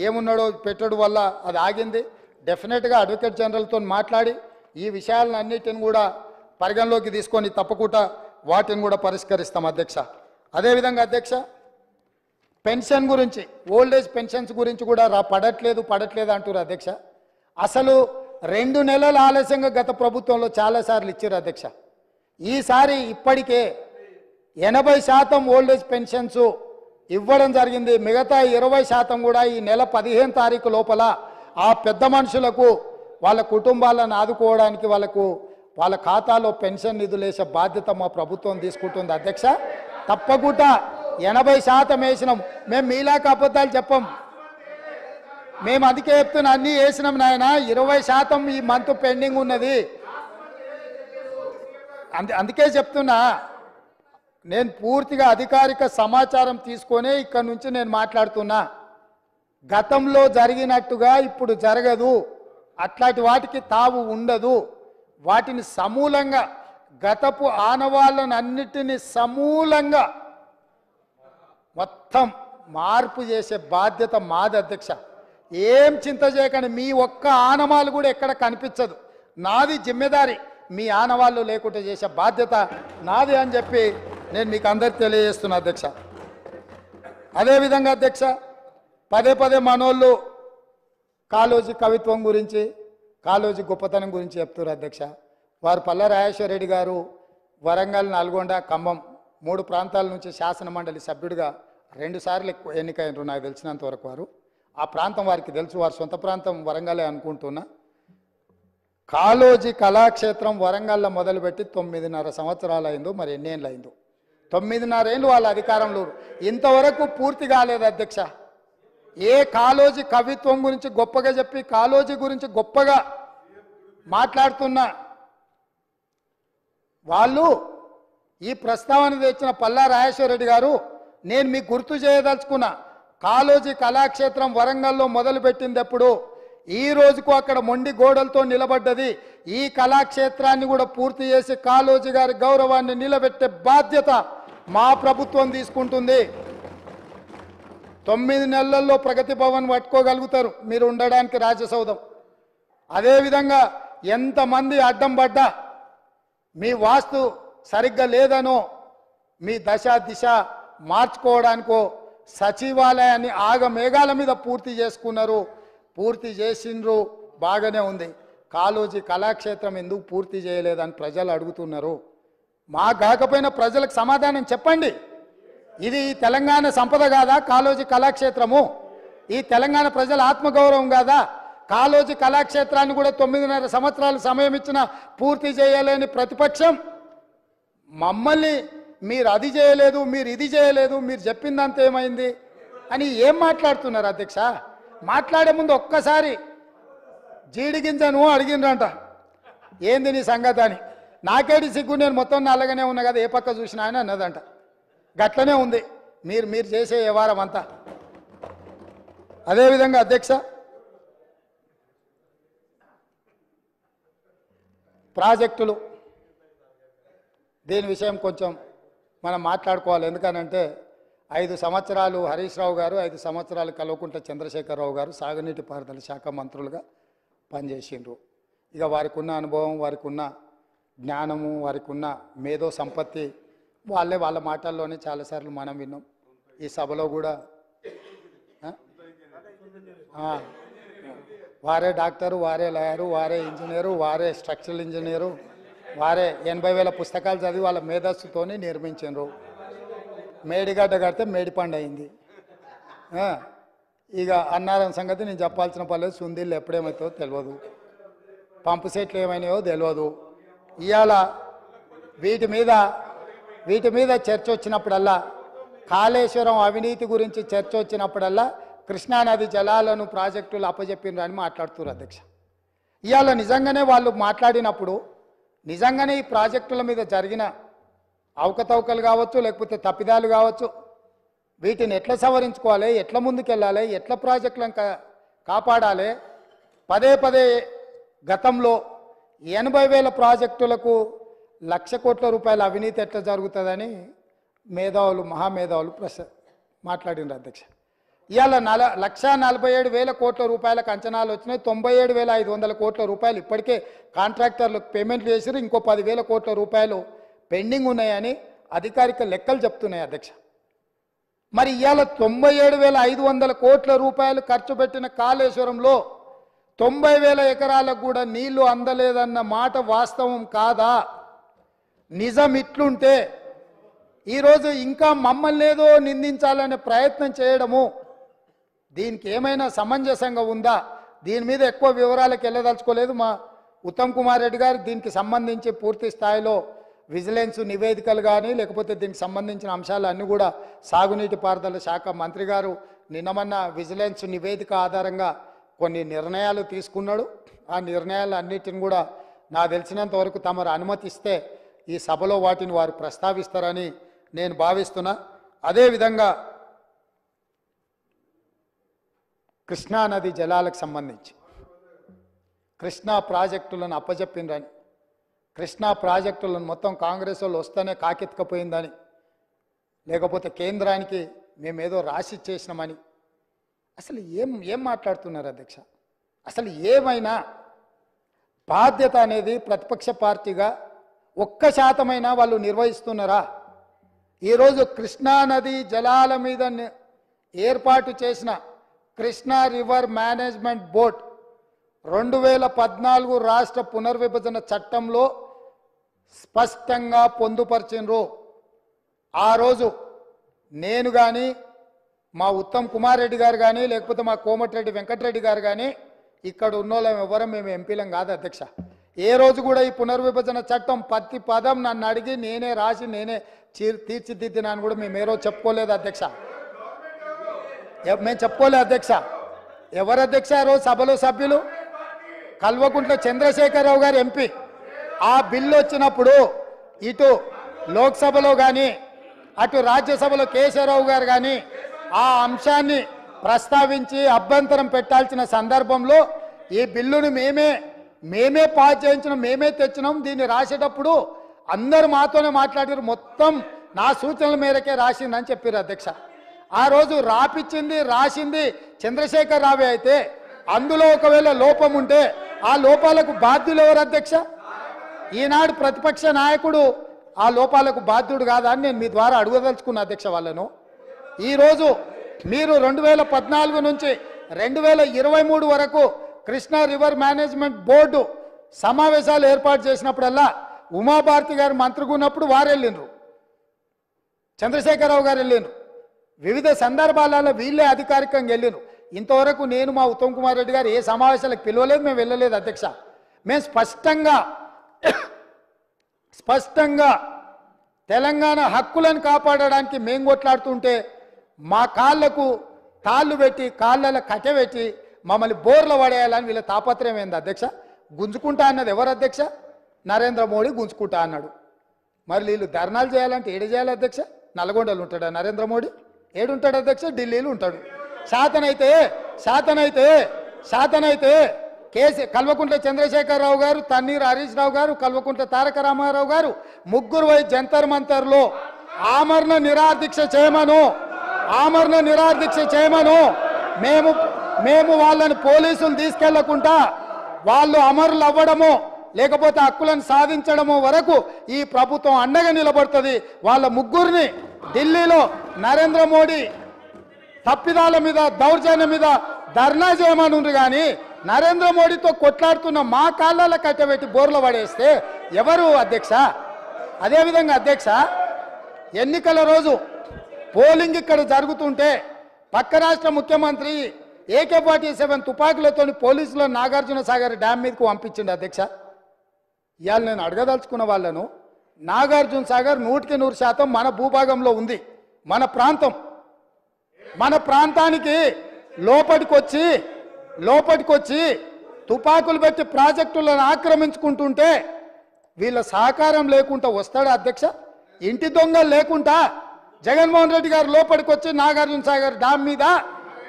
ఏమున్నాడో పెట్టడం వల్ల అది ఆగింది. డెఫినెట్గా అడ్వకేట్ జనరల్తో మాట్లాడి ఈ విషయాలన్నిటిని కూడా పరిగణలోకి తీసుకొని తప్పకుండా వాటిని కూడా పరిష్కరిస్తాం అధ్యక్ష. అదేవిధంగా అధ్యక్ష పెన్షన్ గురించి, ఓల్డ్ ఏజ్ పెన్షన్స్ గురించి కూడా పడట్లేదు అంటారు అధ్యక్ష. అసలు 2 నెలల ఆలస్యంగా గత ప్రభుత్వంలో చాలాసార్లు ఇచ్చారు అధ్యక్ష. ఈసారి ఇప్పటికే 80% ఓల్డ్ ఏజ్ పెన్షన్స్ ఇవ్వడం జరిగింది. మిగతా 20% కూడా ఈ నెల 15 తారీఖు లోపల ఆ పెద్ద మనుషులకు వాళ్ళ కుటుంబాలను ఆదుకోవడానికి వాళ్ళ ఖాతాలో పెన్షన్ నిధులు వేసే బాధ్యత మా ప్రభుత్వం తీసుకుంటుంది అధ్యక్ష. తప్పకుండా 80% వేసినాం. మేము మీలాక అబద్ధాలు చెప్పం. మేము అందుకే చెప్తున్నా, అన్నీ వేసినాం నాయన. 20% ఈ మంత్ పెండింగ్ ఉన్నది. అందుకే చెప్తున్నా, నేను పూర్తిగా అధికారిక సమాచారం తీసుకొనే ఇక్కడ నుంచి నేను మాట్లాడుతున్నా. గతంలో జరిగినట్టుగా ఇప్పుడు జరగదు, అట్లాంటి వాటికి తావు ఉండదు. వాటిని సమూలంగా, గతపు ఆనవాళ్ళను అన్నిటినీ సమూలంగా మొత్తం మార్పు చేసే బాధ్యత మాది అధ్యక్ష. ఏం చింత చేయకండి, మీ ఒక్క ఆనవాళ్ళు కూడా ఎక్కడ కనిపించదు. నాది జిమ్మెదారి, మీ ఆనవాళ్ళు లేకుండా చేసే బాధ్యత నాది అని చెప్పి నేను మీకు అందరికి తెలియజేస్తున్నా అధ్యక్ష. అదేవిధంగా అధ్యక్ష పదే మనోళ్ళు కాళోజీ కవిత్వం గురించి, కాళోజీ గొప్పతనం గురించి చెప్తారు అధ్యక్ష. వారు పల్లా రాజేశ్వర రెడ్డి గారు వరంగల్, నల్గొండ, ఖమ్మం 3 ప్రాంతాల నుంచి శాసనమండలి సభ్యుడిగా 2 సార్లు ఎన్నికైనరు నాకు తెలిసినంత వరకు. వారు ఆ ప్రాంతం వారికి తెలుసు, వారి సొంత ప్రాంతం వరంగలే అనుకుంటున్నా. కాళోజీ కళాక్షేత్రం వరంగల్లో మొదలుపెట్టి 9.5 సంవత్సరాలు అయిందో, మరి ఎన్ని ఏళ్ళు అయిందో, 9.5 ఏళ్ళు వాళ్ళ అధికారంలో. ఇంతవరకు పూర్తి కాలేదు అధ్యక్ష. ఏ కాళోజీ కవిత్వం గురించి గొప్పగా చెప్పి కాళోజీ గురించి గొప్పగా మాట్లాడుతున్న వాళ్ళు ఈ ప్రస్తావన తెచ్చిన పల్లా రాజేశ్వర రెడ్డి గారు, నేను మీకు గుర్తు చేయదలుచుకున్నా, కాళోజీ కళాక్షేత్రం వరంగల్లో మొదలుపెట్టింది ఎప్పుడు, ఈ రోజుకు అక్కడ మొండి గోడలతో నిలబడ్డది. ఈ కళాక్షేత్రాన్ని కూడా పూర్తి చేసి కాళోజీ గారి గౌరవాన్ని నిలబెట్టే బాధ్యత మా ప్రభుత్వం తీసుకుంటుంది. 9 నెలల్లో ప్రగతి భవన్ పట్టుకోగలుగుతారు మీరు ఉండడానికి రాజ్యసౌధం. అదేవిధంగా ఎంతమంది అడ్డం పడ్డా, మీ వాస్తు సరిగ్గా లేదనో, మీ దశ దిశ మార్చుకోవడానికో సచివాలయాన్ని ఆగమేఘాల మీద పూర్తి చేసుకున్నారు, పూర్తి చేసిండ్రు, బాగానే ఉంది. కాళోజీ కళాక్షేత్రం ఎందుకు పూర్తి చేయలేదని ప్రజలు అడుగుతున్నారు. మా కాకపోయినా ప్రజలకు సమాధానం చెప్పండి. ఇది తెలంగాణ సంపద కాదా కాళోజీ కళాక్షేత్రము? ఈ తెలంగాణ ప్రజల ఆత్మగౌరవం కాదా? కాళోజీ కళాక్షేత్రాన్ని కూడా 9.5 సంవత్సరాలు సమయం ఇచ్చిన పూర్తి చేయలేని ప్రతిపక్షం మమ్మల్ని మీరు అది చేయలేదు, మీరు ఇది చేయలేదు, మీరు చెప్పిందంత ఏమైంది అని ఏం మాట్లాడుతున్నారు అధ్యక్ష? మాట్లాడే ముందు ఒక్కసారి జీడిగింజను అడిగిండ్రంట, ఏంది నీ సంగతి అని. నాకేడి సిగ్గు, నేను మొత్తం నల్లగానే ఉన్నా కదా, ఏ పక్క చూసినా అని అన్నదంట. గట్లనే ఉంది మీరు చేసే వ్యవహారం అంతా. అదేవిధంగా అధ్యక్ష ప్రాజెక్టులు, దీని విషయం కొంచెం మనం మాట్లాడుకోవాలి. ఎందుకనంటే 5 సంవత్సరాలు హరీష్ రావు గారు, 5 సంవత్సరాలు కల్వకుంట్ల చంద్రశేఖరరావు గారు సాగునీటి పారుదల శాఖ మంత్రులుగా పనిచేసిండ్రు. ఇక వారికి ఉన్న అనుభవం, వారికి ఉన్న జ్ఞానము, వారికి ఉన్న మేధో సంపత్తి వాళ్ళ మాటల్లోనే చాలాసార్లు మనం విన్నాం. ఈ సభలో కూడా వారే డాక్టరు, వారే లాయరు, వారే ఇంజనీరు, వారే స్ట్రక్చరల్ ఇంజనీరు, వారే 80,000 పుస్తకాలు చదివి వాళ్ళ మేధస్సుతోని నిర్మించారు. మేడిగడ్డ కడితే మేడిపండు అయింది. ఇక అన్నారం సంగతి నేను చెప్పాల్సిన పర్లేదు. సుందీళ్ళు ఎప్పుడేమవుతుందో తెలియదు, పంపు సెట్లు ఏమైనాయో తెలియదు. ఇవాళ వీటి మీద చర్చ వచ్చినప్పుడల్లా, కాళేశ్వరం అవినీతి గురించి చర్చ వచ్చినప్పుడల్లా కృష్ణానది జలాలను ప్రాజెక్టులు అప్పజెప్పిండ్రు అని మాట్లాడుతున్నారు అధ్యక్ష. ఇవాళ నిజంగానే వాళ్ళు మాట్లాడినప్పుడు నిజంగానే ఈ ప్రాజెక్టుల మీద జరిగిన అవకతవకలు కావచ్చు, లేకపోతే తప్పిదాలు కావచ్చు, వీటిని ఎట్లా సవరించుకోవాలి, ఎట్లా ముందుకెళ్ళాలి, ఎట్లా ప్రాజెక్టులను కాపాడాలి. పదే గతంలో 80,000 ప్రాజెక్టులకు 1,00,000 కోట్ల రూపాయల అవినీతి ఎట్లా జరుగుతుందని మహామేధావులు మాట్లాడినారు అధ్యక్ష. ఇవాళ 1,47,000 కోట్ల రూపాయలకు అంచనాలు వచ్చినాయి. 97,500 కోట్ల రూపాయలు ఇప్పటికే కాంట్రాక్టర్లకు పేమెంట్లు చేసిరు. ఇంకో 10,000 కోట్ల రూపాయలు పెండింగ్ ఉన్నాయని అధికారిక లెక్కలు చెప్తున్నాయి అధ్యక్ష. మరి ఇవాళ 97,500 కోట్ల రూపాయలు ఖర్చు పెట్టిన కాళేశ్వరంలో 90,000 ఎకరాలకు కూడా నీళ్లు అందలేదన్న మాట వాస్తవం కాదా? నిజం ఇట్లుంటే ఈరోజు ఇంకా మమ్మల్ని ఏదో నిందించాలనే ప్రయత్నం చేయడము దీనికి ఏమైనా సమంజసంగా ఉందా? దీని మీద ఎక్కువ వివరాలకు వెళ్ళదలుచుకోలేదు. మా ఉత్తమ్ కుమార్ రెడ్డి గారు దీనికి సంబంధించి పూర్తి స్థాయిలో విజిలెన్స్ నివేదికలు కానీ, లేకపోతే దీనికి సంబంధించిన అంశాలు అన్నీ కూడా సాగునీటి పారుదల శాఖ మంత్రి గారు నిన్నమన్న విజిలెన్స్ నివేదిక ఆధారంగా కొన్ని నిర్ణయాలు తీసుకున్నాడు. ఆ నిర్ణయాలు అన్నిటిని కూడా నాకు తెలిసినంత వరకు తమరు అనుమతిస్తే ఈ సభలో వాటిని వారు ప్రస్తావిస్తారని నేను భావిస్తున్నా. అదేవిధంగా కృష్ణానది జలాలకు సంబంధించి కృష్ణా ప్రాజెక్టులను అప్పజెప్పిండ్రని, కృష్ణా ప్రాజెక్టులను మొత్తం కాంగ్రెస్ వాళ్ళు వస్తేనే కాకెత్తుకపోయిందని, లేకపోతే కేంద్రానికి మేమేదో రాసి చేసినామని అసలు ఏం మాట్లాడుతున్నారు అధ్యక్ష? అసలు ఏమైనా బాధ్యత అనేది ప్రతిపక్ష పార్టీగా 1% వాళ్ళు నిర్వహిస్తున్నారా? ఈరోజు కృష్ణానది జలాల మీద ఏర్పాటు చేసిన కృష్ణా రివర్ మేనేజ్మెంట్ బోర్డ్ 2014 రాష్ట్ర పునర్విభజన చట్టంలో స్పష్టంగా పొందుపరిచినరు. ఆ రోజు నేను కానీ, మా ఉత్తమ్ కుమార్ రెడ్డి గారు కానీ, లేకపోతే మా కోమటిరెడ్డి వెంకటరెడ్డి గారు కానీ, ఇక్కడ ఉన్నోళ్ళం ఎవరం మేము ఎంపీలం కాదు అధ్యక్ష. ఏ రోజు కూడా ఈ పునర్విభజన చట్టం ప్రతి పదం నన్ను అడిగి నేనే రాసి నేనే తీర్చిదిద్దినాను కూడా మేము ఏ రోజు చెప్పుకోలేదు అధ్యక్ష. మేము చెప్పుకోలేదు అధ్యక్ష. ఎవరు అధ్యక్ష ఆ రోజు సభలో సభ్యులు? కల్వకుంట్ల చంద్రశేఖరరావు గారు ఎంపీ. ఆ బిల్లు వచ్చినప్పుడు ఇటు లోక్సభలో కానీ అటు రాజ్యసభలో కేశవరావు గారు కానీ ఆ అంశాన్ని ప్రస్తావించి అభ్యంతరం పెట్టాల్సిన సందర్భంలో ఈ బిల్లును మేమే పాస్ చేయించినాం, మేమే తెచ్చినాం. దీన్ని రాసేటప్పుడు అందరూ మాతోనే మాట్లాడారు, మొత్తం నా సూచనల మేరకే రాసిందని చెప్పారు అధ్యక్ష. ఆ రోజు రాసింది చంద్రశేఖర్ రావే అయితే అందులో ఒకవేళ లోపం ఉంటే ఆ లోపాలకు బాధ్యులు ఎవరు అధ్యక్ష? ఈనాడు ప్రతిపక్ష నాయకుడు ఆ లోపాలకు బాధ్యుడు కాదా అని నేను మీ ద్వారా అడగదలుచుకున్న అధ్యక్ష వాళ్ళను. ఈరోజు మీరు 2014 నుంచి 2023 వరకు కృష్ణా రివర్ మేనేజ్మెంట్ బోర్డు సమావేశాలు ఏర్పాటు చేసినప్పుడల్లా ఉమాభారతి గారు మంత్రిగా ఉన్నప్పుడు వారు వెళ్ళిండ్రు, చంద్రశేఖరరావు గారు వెళ్ళిండ్రు, వివిధ సందర్భాలలో వీళ్ళే అధికారికంగా వెళ్ళిండ్రు. ఇంతవరకు నేను మా ఉత్తమ్ కుమార్ రెడ్డి గారు ఏ సమావేశాలకు పిలవలేదు, మేము వెళ్ళలేదు అధ్యక్ష. మేము స్పష్టంగా తెలంగాణ హక్కులను కాపాడడానికి మేము కొట్లాడుతుంటే మా కాళ్ళకు తాళ్ళు పెట్టి కాళ్ళలో కట్టెబెట్టి మమ్మల్ని బోర్లు పడేయాలని వీళ్ళ తాపత్రయం ఏంది అధ్యక్ష? గుంజుకుంటా అన్నది ఎవరు అధ్యక్ష? నరేంద్ర మోడీ గుంజుకుంటా అన్నాడు. మరి వీళ్ళు ధర్నాలు చేయాలంటే ఏడు చేయాలి అధ్యక్ష? నల్గొండలు ఉంటాడా నరేంద్ర మోడీ? ఏడుంటాడు అధ్యక్ష? ఢిల్లీలో ఉంటాడు. శాతనైతే కల్వకుంట్ల చంద్రశేఖరరావు గారు, తన్నీరు హరీష్ రావు గారు, కల్వకుంట్ల తారక రామారావు గారు ముగ్గురు పోయి జంతర్ మంతర్లో ఆమరణ నిరాదీక్ష చేయమను. మేము వాళ్ళని పోలీసులు తీసుకెళ్లకుండా వాళ్ళు అమరులు అవ్వడము లేకపోతే హక్కులను సాధించడము వరకు ఈ ప్రభుత్వం అండగా నిలబడుతుంది. వాళ్ళ ముగ్గురిని ఢిల్లీలో నరేంద్ర మోడీ తప్పిదాల మీద దౌర్జన్యం మీద ధర్నా చేయమనుండ్రు. కానీ నరేంద్ర మోడీతో కొట్లాడుతున్న మా కాళ్ళలో కట్టబెట్టి బోర్లు పడేస్తే ఎవరు అధ్యక్ష? అదేవిధంగా అధ్యక్ష, ఎన్నికల రోజు పోలింగ్ ఇక్కడ జరుగుతుంటే పక్క రాష్ట్ర ముఖ్యమంత్రి AK-47 తుపాకులతో పోలీసులను నాగార్జున సాగర్ డ్యామ్ మీదకు పంపించిండు అధ్యక్ష. ఇవాళ నేను అడగదలుచుకున్న వాళ్ళను, నాగార్జున సాగర్ 100% మన భూభాగంలో ఉంది. మన ప్రాంతం, మన ప్రాంతానికి లోపటికొచ్చి తుపాకులు పెట్టి ప్రాజెక్టులను ఆక్రమించుకుంటుంటే వీళ్ళ సహకారం లేకుండా వస్తాడా అధ్యక్ష? ఇంటి దొంగలు లేకుండా జగన్మోహన్ రెడ్డి గారు లోపలికొచ్చి నాగార్జున సాగర్ డ్యామ్ మీద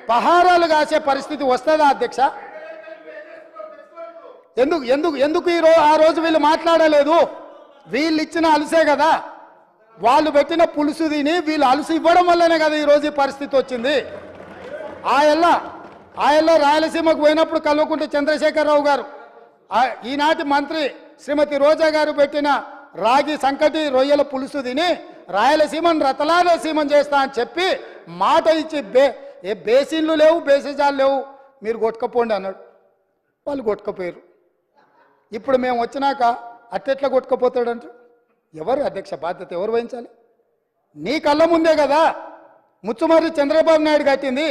పహారాలు కాసే పరిస్థితి వస్తుందా అధ్యక్ష? ఎందుకు ఆ రోజు వీళ్ళు మాట్లాడలేదు? వీళ్ళు ఇచ్చిన అలుసే కదా, వాళ్ళు పెట్టిన పులుసు తిని వీళ్ళు అలుసు ఇవ్వడం వల్లనే కదా ఈరోజు ఈ పరిస్థితి వచ్చింది. ఆయల్లో రాయలసీమకు పోయినప్పుడు కల్వకుంట్ల చంద్రశేఖరరావు గారు, ఈనాటి మంత్రి శ్రీమతి రోజా గారు పెట్టిన రాగి సంకటి రొయ్యల పులుసు తిని రాయలసీమను రతలాలసీమం చేస్తా అని చెప్పి మాట ఇచ్చి బేసిన్లు లేవు, బేసిజాలు లేవు, మీరు కొట్టుకపోండి అన్నాడు. వాళ్ళు కొట్టుకపోయారు. ఇప్పుడు మేము వచ్చినాక అట్టెట్లా కొట్టుకపోతాడంట? ఎవరు అధ్యక్ష బాధ్యత ఎవరు వహించాలి? నీ కళ్ళ ముందే కదా ముచ్చుమర్రి చంద్రబాబు నాయుడు కట్టింది,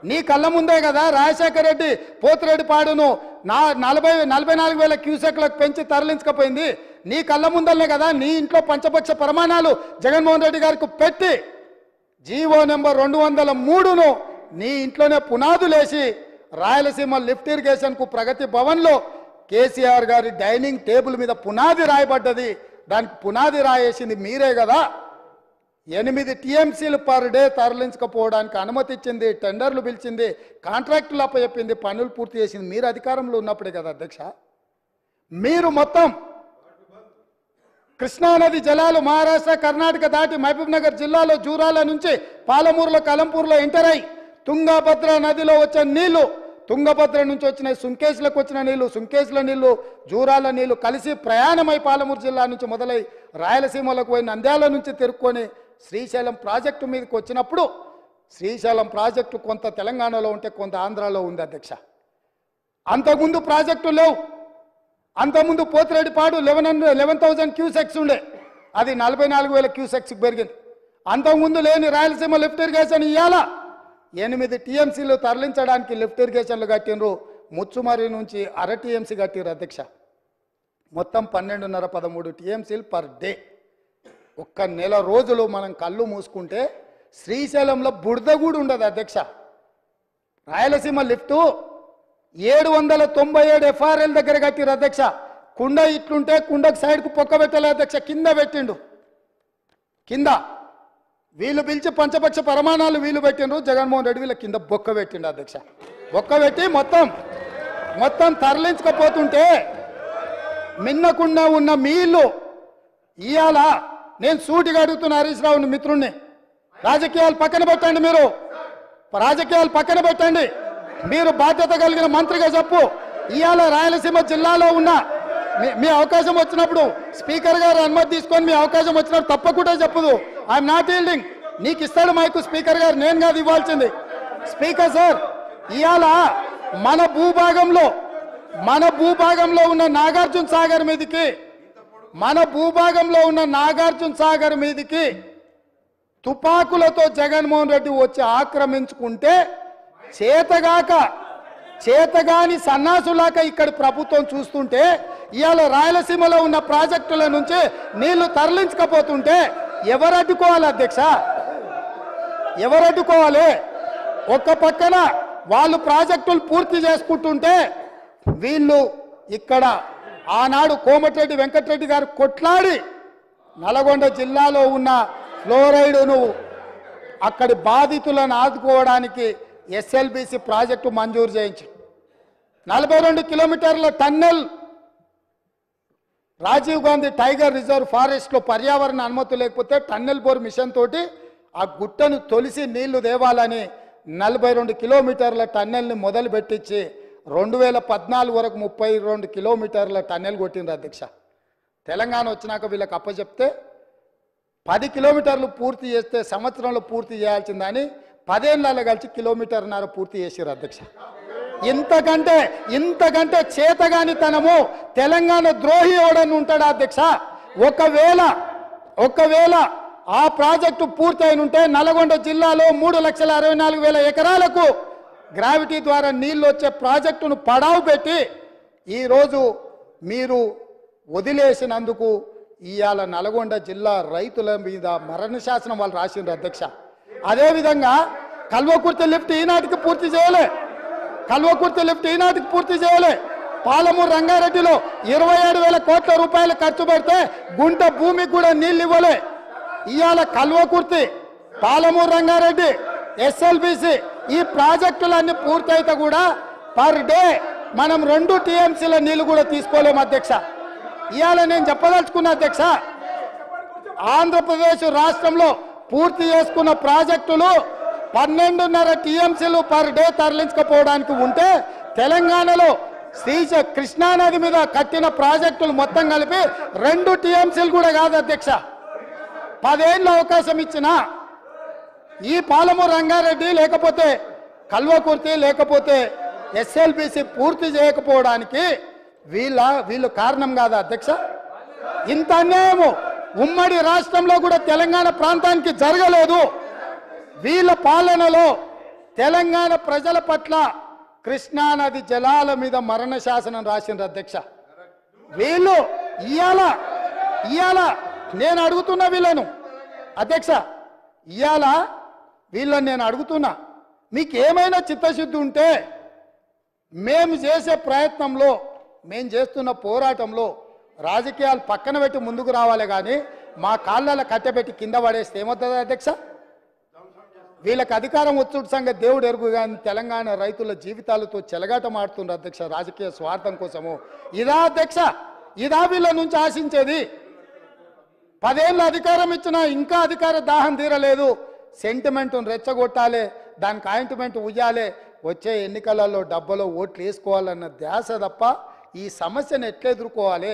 నీ కళ్ళ ముందే కదా రాజశేఖర రెడ్డి పోతిరెడ్డి పాడును 44,000 క్యూసెక్లకు పెంచి తరలించకపోయింది, నీ కళ్ళ ముందలనే కదా నీ ఇంట్లో పంచపక్ష ప్రమాణాలు జగన్మోహన్ రెడ్డి గారికి పెట్టి జీవో నెంబర్ 203ను నీ ఇంట్లోనే పునాదులేసి రాయలసీమ లిఫ్ట్ ఇరిగేషన్కు ప్రగతి భవన్లో కేసీఆర్ గారి డైనింగ్ టేబుల్ మీద పునాది రాయబడ్డది. దానికి పునాది రాయేసింది మీరే కదా. 8 TMCలు పర్ డే తరలించకపోవడానికి అనుమతి ఇచ్చింది, టెండర్లు పిలిచింది, కాంట్రాక్టులు అప్పచెప్పింది, పనులు పూర్తి చేసింది మీరు అధికారంలో ఉన్నప్పుడే కదా అధ్యక్ష. మీరు మొత్తం కృష్ణానది జలాలు మహారాష్ట్ర కర్ణాటక దాటి మహబూబ్ నగర్ జిల్లాలో జూరాల నుంచి పాలమూరులో కలంపూర్లో ఎంటర్ అయి తుంగభద్ర నదిలో వచ్చే నీళ్లు, తుంగభద్ర నుంచి వచ్చిన సుంకేశ్లకు వచ్చిన నీళ్లు, సుంకేశ్ల నీళ్లు జూరాల నీళ్లు కలిసి ప్రయాణమై పాలమూరు జిల్లా నుంచి మొదలై రాయలసీమలకు పోయి నంద్యాల నుంచి తిరుక్కొని శ్రీశైలం ప్రాజెక్టు మీదకి వచ్చినప్పుడు శ్రీశైలం ప్రాజెక్టు కొంత తెలంగాణలో ఉంటే కొంత ఆంధ్రాలో ఉంది అధ్యక్ష. అంతకుముందు ప్రాజెక్టు లేవు. అంతకుముందు పోతిరెడ్డిపాడు 11,000 క్యూసెక్స్ ఉండే, అది 44,000 క్యూసెక్స్కి పెరిగింది. అంతకుముందు లేని రాయలసీమ లిఫ్ట్ ఇరిగేషన్ ఇవాళ 8 TMCలు తరలించడానికి లిఫ్ట్ ఇరిగేషన్లు కట్టినరు. ముచ్చుమర్రి నుంచి 1/2 TMC కట్టిరు అధ్యక్ష. మొత్తం 12.5-13 TMCలు పర్ డే. ఒక్క నెల రోజులు మనం కళ్ళు మూసుకుంటే శ్రీశైలంలో బురద కూడా ఉండదు అధ్యక్ష. రాయలసీమ లిఫ్టు 797 FRL దగ్గర కట్టిరు అధ్యక్ష. కుండ ఇట్లుంటే కుండకు సైడ్కు పొక్క పెట్టలే అధ్యక్ష, కింద పెట్టిండు. కింద వీళ్ళు పిలిచి పంచపక్ష ప్రమాణాలు వీళ్ళు పెట్టిండ్రు, జగన్మోహన్ రెడ్డి వీళ్ళ కింద బొక్క పెట్టిండు అధ్యక్ష. బొక్క పెట్టి మొత్తం తరలించకపోతుంటే మిన్నకుండా ఉన్న మీళ్ళు ఇవాళ నేను సూటిగా అడుగుతున్న హరీష్ రావుని మిత్రుణ్ణి, రాజకీయాలు పక్కన పెట్టండి, మీరు రాజకీయాలు పక్కన పెట్టండి, మీరు బాధ్యత కలిగిన మంత్రిగా చెప్పు. ఇవాళ రాయలసీమ జిల్లాలో ఉన్న మీ అవకాశం వచ్చినప్పుడు స్పీకర్ గారు అనుమతి తీసుకొని మీ అవకాశం వచ్చినప్పుడు తప్పకుండా చెప్పదు. I'm not yielding. నీకు ఇస్తాడు మైకు స్పీకర్ గారు, నేను కాదు ఇవ్వాల్సింది. స్పీకర్ సార్, ఇవాళ మన భూభాగంలో ఉన్న నాగార్జున సాగర్ మీదకి తుపాకులతో జగన్మోహన్ రెడ్డి వచ్చి ఆక్రమించుకుంటే చేతగాని సన్నాసులాక ఇక్కడ ప్రభుత్వం చూస్తుంటే ఇవాళ రాయలసీమలో ఉన్న ప్రాజెక్టుల నుంచి నీళ్లు తరలించకపోతుంటే ఎవరు అడ్డుకోవాలి అధ్యక్ష? ఎవరు అడ్డుకోవాలి? ఒక పక్కన వాళ్ళు ప్రాజెక్టులు పూర్తి చేసుకుంటుంటే వీళ్ళు ఇక్కడ ఆనాడు కోమటిరెడ్డి వెంకటరెడ్డి గారు కొట్లాడి నల్గొండ జిల్లాలో ఉన్న ఫ్లోరైడును అక్కడి బాధితులను ఆదుకోవడానికి SLBC ప్రాజెక్టు మంజూరు చేయించి 42 కిలోమీటర్ల tunnel Rajiv Gandhi tiger reserve ఫారెస్ట్లో పర్యావరణ అనుమతి లేకపోతే టన్నెల్ బోర్ మిషన్ తోటి ఆ గుట్టను తొలిసి నీళ్లు దేవాలని 42 కిలోమీటర్ల టన్నెల్ని మొదలు పెట్టించి 2014 వరకు 32 కిలోమీటర్ల టన్నెల్ కొట్టిండ్రు అధ్యక్ష. తెలంగాణ వచ్చినాక వీళ్ళకి అప్పచెప్తే 10 కిలోమీటర్లు పూర్తి చేస్తే సంవత్సరంలో పూర్తి చేయాల్సిందని 10 ఏళ్ళలో కలిసి 1.5 కిలోమీటర్ పూర్తి చేసారు అధ్యక్ష. ఇంతకంటే చేతగానితనము తెలంగాణ ద్రోహి ఎవడని ఉంటాడా అధ్యక్ష? ఒకవేళ ఆ ప్రాజెక్టు పూర్తయిన ఉంటే నల్గొండ జిల్లాలో 3,64,000 ఎకరాలకు గ్రావిటీ ద్వారా నీళ్లు వచ్చే ప్రాజెక్టును పడావు పెట్టి ఈరోజు మీరు వదిలేసినందుకు ఇవాళ నల్గొండ జిల్లా రైతుల మీద మరణ శాసనం వాళ్ళు రాసిండ్రు అధ్యక్ష. అదేవిధంగా కల్వకుర్తి లిఫ్ట్ ఈనాటికి పూర్తి చేయలే, కల్వకుర్తి లిఫ్ట్ ఈనాటికి పూర్తి చేయలే. పాలమూరు రంగారెడ్డిలో 27,000 కోట్ల రూపాయలు ఖర్చు పెడితే గుంట భూమికి కూడా నీళ్ళు ఇవ్వలే. ఇవాళ కల్వకుర్తి, పాలమూరు రంగారెడ్డి, ఎస్ఎల్బిసి ఈ ప్రాజెక్టులన్నీ పూర్తయితే కూడా పర్ డే మనం 2 టీఎంసీల నీళ్లు కూడా తీసుకోలేము అధ్యక్ష. ఇవాళ నేను చెప్పదలుచుకున్న అధ్యక్ష, ఆంధ్రప్రదేశ్ రాష్ట్రంలో పూర్తి చేసుకున్న ప్రాజెక్టులు 12.5 టీఎంసీలు పర్ డే తరలించకపోవడానికి ఉంటే తెలంగాణలో కృష్ణానది మీద కట్టిన ప్రాజెక్టులు మొత్తం కలిపి 2 టీఎంసీలు కూడా కాదు అధ్యక్ష. 10 ఏళ్ళ అవకాశం ఇచ్చిన ఈ పాలమూరు రంగారెడ్డి లేకపోతే కల్వకుర్తి లేకపోతే ఎస్ఎల్బిసి పూర్తి చేయకపోవడానికి వీళ్ళు కారణం కాదా అధ్యక్ష? ఇంత అన్యాయము ఉమ్మడి రాష్ట్రంలో కూడా తెలంగాణ ప్రాంతానికి జరగలేదు. వీళ్ళ పాలనలో తెలంగాణ ప్రజల పట్ల కృష్ణానది జలాల మీద మరణ శాసనం రాసిండ్రు అధ్యక్ష. వీళ్ళు ఇవాళ నేను అడుగుతున్నా వీళ్ళను అధ్యక్ష, ఇవాళ వీళ్ళని నేను అడుగుతున్నా, మీకు ఏమైనా చిత్తశుద్ధి ఉంటే మేము చేసే ప్రయత్నంలో, మేము చేస్తున్న పోరాటంలో రాజకీయాలు పక్కన పెట్టి ముందుకు రావాలి, కానీ మా కాళ్ళలో కట్టెపెట్టి కింద పడేస్తే ఏమవుతుంది అధ్యక్ష? వీళ్ళకి అధికారం వచ్చుడు సంగతి దేవుడు ఎరుగు, కానీ తెలంగాణ రైతుల జీవితాలతో చెలగాటమాడుతున్నారు అధ్యక్ష రాజకీయ స్వార్థం కోసము. ఇదా అధ్యక్ష? ఇదా వీళ్ళ నుంచి ఆశించేది? 10 ఏళ్ళ అధికారం ఇచ్చినా ఇంకా అధికార దాహం తీరలేదు. సెంటిమెంట్ను రెచ్చగొట్టాలి, దానికి ఆయింట్మెంట్ ఉయ్యాలి, వచ్చే ఎన్నికలలో డబ్బలో ఓట్లు వేసుకోవాలన్న ధ్యాస తప్ప ఈ సమస్యను ఎట్లా ఎదుర్కోవాలి,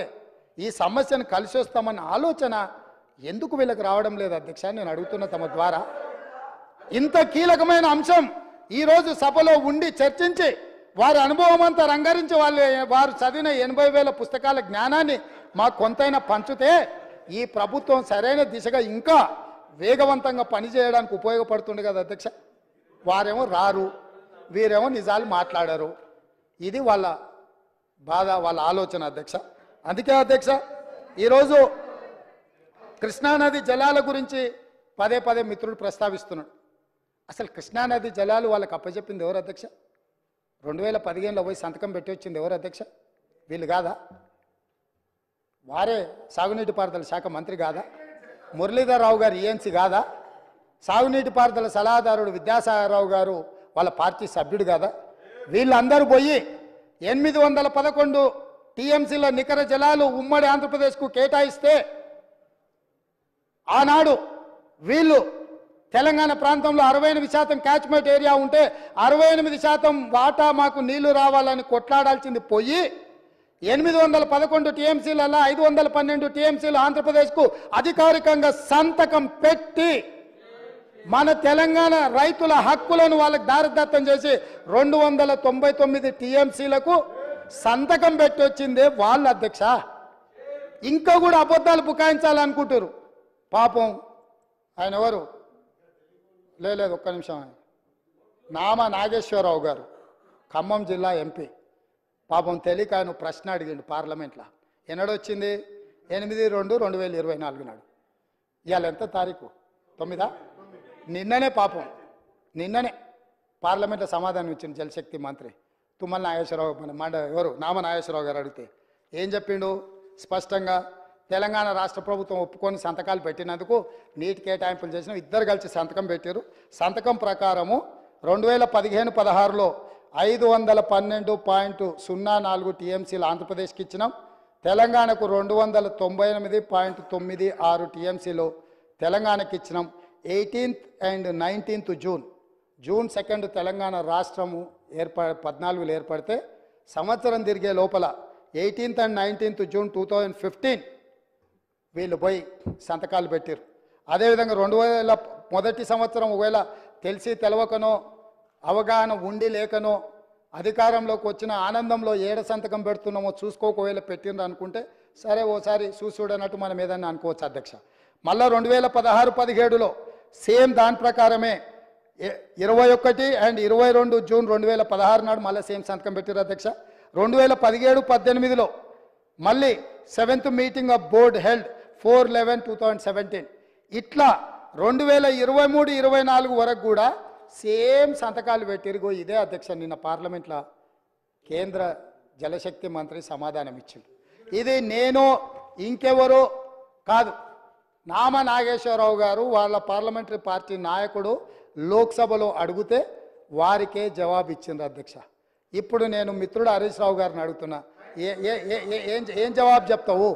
ఈ సమస్యను కలిసి వస్తామన్న ఆలోచన ఎందుకు వీళ్ళకి రావడం లేదు అధ్యక్ష? నేను అడుగుతున్న తమ ద్వారా. ఇంత కీలకమైన అంశం ఈరోజు సభలో ఉండి చర్చించి వారి అనుభవం అంతా రంగరించి వారు చదివిన 80,000 పుస్తకాల జ్ఞానాన్ని మాకు కొంతైనా పంచితే ఈ ప్రభుత్వం సరైన దిశగా ఇంకా వేగవంతంగా పనిచేయడానికి ఉపయోగపడుతుంది కదా అధ్యక్ష. వారేమో రారు, వీరేమో నిజాలు మాట్లాడారు. ఇది వాళ్ళ బాధ, వాళ్ళ ఆలోచన అధ్యక్ష. అందుకే అధ్యక్ష ఈరోజు కృష్ణానది జలాల గురించి పదే పదే మిత్రుడు ప్రస్తావిస్తున్నాడు. అసలు కృష్ణానది జలాలు వాళ్ళకి అప్పచెప్పింది ఎవరు అధ్యక్ష? 2015లో పోయి సంతకం పెట్టి వచ్చింది ఎవరు అధ్యక్ష? వీళ్ళు కాదా? వారే సాగునీటి పారుదల శాఖ మంత్రి కాదా? మురళీధర్ రావు గారు ఈఎన్సీ కాదా? సాగునీటి పారుదల సలహాదారుడు విద్యాసాగరరావు గారు వాళ్ళ పార్టీ సభ్యుడు కాదా? వీళ్ళందరూ పోయి 811 టీఎంసీల నికర జలాలు ఉమ్మడి ఆంధ్రప్రదేశ్కు కేటాయిస్తే ఆనాడు వీళ్ళు తెలంగాణ ప్రాంతంలో 68% క్యాచ్మెంట్ ఏరియా ఉంటే 68% వాటా మాకు నీళ్లు రావాలని కొట్లాడాల్సింది పోయి 811 టీఎంసీలలో 512 టీఎంసీలు ఆంధ్రప్రదేశ్కు అధికారికంగా సంతకం పెట్టి మన తెలంగాణ రైతుల హక్కులను వాళ్ళకి దారిదత్తం చేసి 299 టీఎంసీలకు సంతకం పెట్టి వచ్చిందే వాళ్ళ అధ్యక్ష. ఇంకా కూడా అబద్ధాలు బుకాయించాలనుకుంటారు. పాపం ఆయన ఎవరు? లేదు ఒక్క నిమిషం. నామా నాగేశ్వరరావు గారు, ఖమ్మం జిల్లా ఎంపీ. పాపం తెలియక ఆయన ప్రశ్న అడిగిండు పార్లమెంట్లో. ఎన్నడొచ్చింది? 8/2/2024 నాడు. ఇవాళ ఎంత తారీఖు? 9. నిన్ననే పాపం నిన్ననే పార్లమెంట్లో సమాధానం ఇచ్చింది జలశక్తి మంత్రి తుమ్మల నాగేశ్వరరావు. ఎవరు? నామా నాగేశ్వరరావు గారు అడిగితే ఏం చెప్పిండు? స్పష్టంగా తెలంగాణ రాష్ట్ర ప్రభుత్వం ఒప్పుకొని సంతకాలు పెట్టినందుకు నీటి కేటాయింపులు చేసిన ఇద్దరు కలిసి సంతకం పెట్టారు. సంతకం ప్రకారము 2015-16లో 512.04 టీఎంసీలు ఆంధ్రప్రదేశ్కి ఇచ్చినాం. తెలంగాణకు 299.96 టీఎంసీలు తెలంగాణకి ఇచ్చినాం. 18th and 19th June 2 Telangana రాష్ట్రము 14లో ఏర్పడితే సంవత్సరం తిరిగే లోపల 18th and 19th జూన్ 2015 వీళ్ళు పోయి సంతకాలు పెట్టారు. అదేవిధంగా 2000 మొదటి సంవత్సరం ఒకవేళ తెలిసి తెలవకనో అవగాహన ఉండి లేకనో అధికారంలోకి వచ్చిన ఆనందంలో ఏడ సంతకం పెడుతున్నామో చూసుకోకవేళ పెట్టిండ్రు అనుకుంటే సరే ఓసారి చూడనట్టు మనం ఏదన్నా అనుకోవచ్చు అధ్యక్ష. మళ్ళా 2016-17లో సేమ్ దాని ప్రకారమే 21 అండ్ 22 జూన్ 2016 నాడు మళ్ళీ సేమ్ సంతకం పెట్టారు అధ్యక్ష. 2017-18లో మళ్ళీ 7th meeting of board held 4/11/2017. ఇట్లా 2023-24 వరకు కూడా సేమ్ సంతకాలు పెట్టిరుగో. ఇదే అధ్యక్ష నిన్న పార్లమెంట్లో కేంద్ర జలశక్తి మంత్రి సమాధానం ఇచ్చింది. ఇది నేను ఇంకెవరో కాదు, నామ నాగేశ్వరరావు గారు వాళ్ళ పార్లమెంటరీ పార్టీ నాయకుడు లోక్సభలో అడిగితే వారికే జవాబు ఇచ్చిండ్రు అధ్యక్ష. ఇప్పుడు నేను మిత్రుడు హరీష్ రావు గారిని అడుగుతున్నా, ఏం జవాబు చెప్తావు?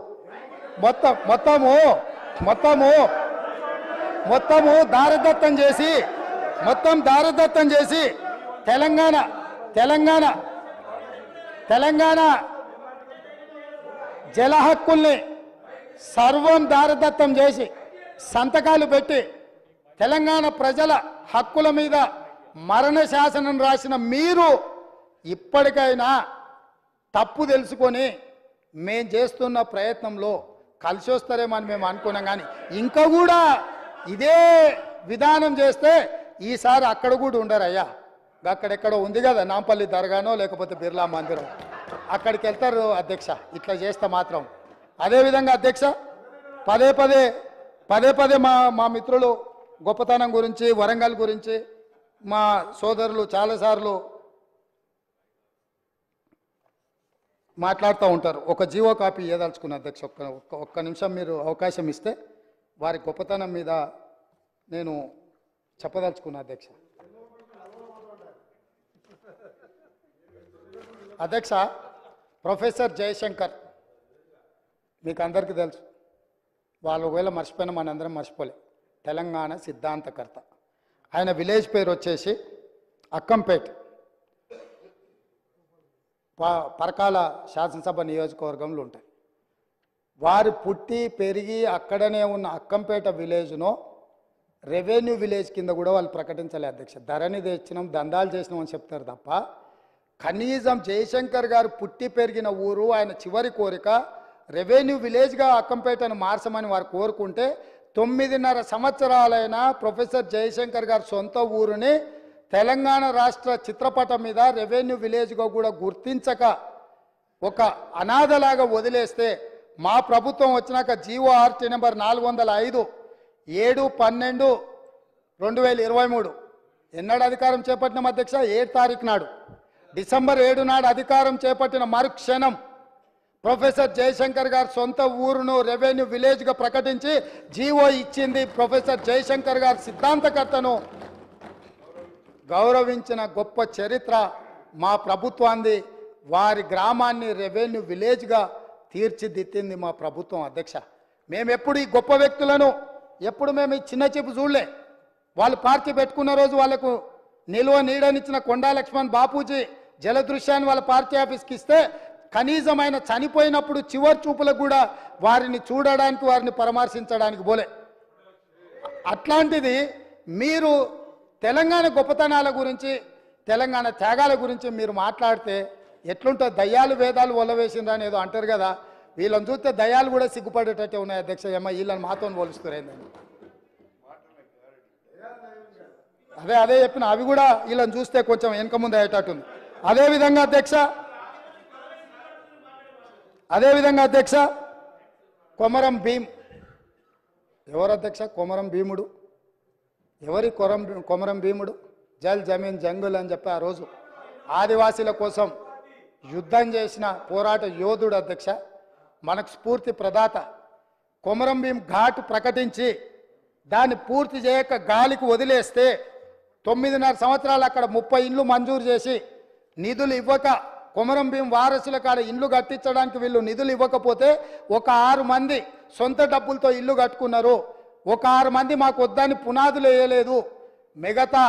మొత్తము దారదత్తం చేసి తెలంగాణ జల హక్కుల్ని సర్వం దారదత్తం చేసి సంతకాలు పెట్టి తెలంగాణ ప్రజల హక్కుల మీద మరణ శాసనం రాసిన మీరు ఇప్పటికైనా తప్పు తెలుసుకొని మేము చేస్తున్న ప్రయత్నంలో కలిసి వస్తారేమని మేము అనుకున్నాం. కానీ ఇంకా కూడా ఇదే విధానం చేస్తే ఈసారి అక్కడ కూడా ఉండరయ్యా. అక్కడెక్కడో ఉంది కదా నాంపల్లి దర్గానో లేకపోతే బిర్లా మందిరం, అక్కడికి వెళ్తారు అధ్యక్ష ఇట్లా చేస్తే మాత్రం. అదేవిధంగా అధ్యక్ష పదే పదే మా మిత్రులు గొప్పతనం గురించి వరంగల్ గురించి మా సోదరులు చాలాసార్లు మాట్లాడుతూ ఉంటారు. ఒక జీవో కాపీ ఇవ్వదలుచుకున్న అధ్యక్ష, ఒక్క నిమిషం మీరు అవకాశం ఇస్తే వారి గొప్పతనం మీద నేను చెప్పదలుచుకున్నా అధ్యక్ష. అధ్యక్ష ప్రొఫెసర్ జయశంకర్ మీకు అందరికీ తెలుసు, వాళ్ళు ఒకవేళ మర్చిపోయినా మనందరం మర్చిపోలే, తెలంగాణ సిద్ధాంతకర్త. ఆయన విలేజ్ పేరు వచ్చేసి అక్కంపేట్, పరకాల శాసనసభ నియోజకవర్గంలో ఉంటాయి. వారు పుట్టి పెరిగి అక్కడనే ఉన్న అక్కంపేట విలేజ్ను రెవెన్యూ విలేజ్ కింద కూడా వాళ్ళు ప్రకటించలే అధ్యక్ష. ధరణి తెచ్చినాం దందాలు చేసినాం అని చెప్తారు తప్ప కనీసం జయశంకర్ గారు పుట్టి పెరిగిన ఊరు ఆయన చివరి కోరిక రెవెన్యూ విలేజ్గా అక్కంపేటను మార్చమని వారు కోరుకుంటే 9.5 సంవత్సరాలైన ప్రొఫెసర్ జయశంకర్ గారు సొంత ఊరుని తెలంగాణ రాష్ట్ర చిత్రపటం మీద రెవెన్యూ విలేజ్గా కూడా గుర్తించక ఒక అనాథలాగా వదిలేస్తే మా ప్రభుత్వం వచ్చినాక జీఓఆర్టీ నెంబర్ 405 7/12/2023 ఎన్నడు అధికారం చేపట్టిన అధ్యక్ష 7 తారీఖు నాడు డిసెంబర్ 7 నాడు అధికారం చేపట్టిన మరుక్షణం ప్రొఫెసర్ జయశంకర్ గారు సొంత ఊరును రెవెన్యూ విలేజ్గా ప్రకటించి జీవో ఇచ్చింది. ప్రొఫెసర్ జయశంకర్ గారు సిద్ధాంతకర్తను గౌరవించిన గొప్ప చరిత్ర మా ప్రభుత్వాన్ని. వారి గ్రామాన్ని రెవెన్యూ విలేజ్గా తీర్చిదిద్దింది మా ప్రభుత్వం అధ్యక్ష. మేము ఎప్పుడు ఈ గొప్ప వ్యక్తులను ఎప్పుడు మేము ఈ చిన్న చూపు చూడలే. వాళ్ళు పార్టీ పెట్టుకున్న రోజు వాళ్ళకు నిలువ నీడనిచ్చిన కొండా లక్ష్మణ్ బాపూజీ జలదృశ్యాన్ని వాళ్ళ పార్టీ ఆఫీస్కి ఇస్తే కనీసం ఆయన చనిపోయినప్పుడు చివరి చూపులకు కూడా వారిని చూడడానికి వారిని పరామర్శించడానికి పోలే. అట్లాంటిది మీరు తెలంగాణ గొప్పతనాల గురించి తెలంగాణ త్యాగాల గురించి మీరు మాట్లాడితే ఎట్లుంటుంది? దయ్యాలు వేదాలు ఒలవేసిండ్రు అని ఏదో అంటారు కదా, వీళ్ళని చూస్తే దయ్యాలు కూడా సిగ్గుపడేటట్టే ఉన్నాయి అధ్యక్ష. ఏమో వీళ్ళని మాతో పోలుస్తున్నారేందండి. అదే చెప్పిన అవి కూడా వీళ్ళని చూస్తే కొంచెం వెనక ముందు అయ్యేటట్టుంది. అదేవిధంగా అధ్యక్ష కొమరం భీం ఎవరు అధ్యక్ష? కొమరం భీముడు ఎవరి? కొమరం భీముడు జల్ జమీన్ జంగుల్ అని చెప్పి ఆ రోజు ఆదివాసీల కోసం యుద్ధం చేసిన పోరాట యోధుడు అధ్యక్ష. మనకు స్ఫూర్తి ప్రదాత. కొమరం భీం ఘాట్ ప్రకటించి దాన్ని పూర్తి చేయక గాలికి వదిలేస్తే 9.5 సంవత్సరాలు అక్కడ 30 ఇండ్లు మంజూరు చేసి నిధులు ఇవ్వక కొమరం భీం వారసుల కాడ ఇండ్లు కట్టించడానికి వీళ్ళు నిధులు ఇవ్వకపోతే ఒక 6 మంది సొంత డబ్బులతో ఇల్లు కట్టుకున్నారు. ఒక 6 మంది మాకు వద్దని పునాదులు వేయలేదు. మిగతా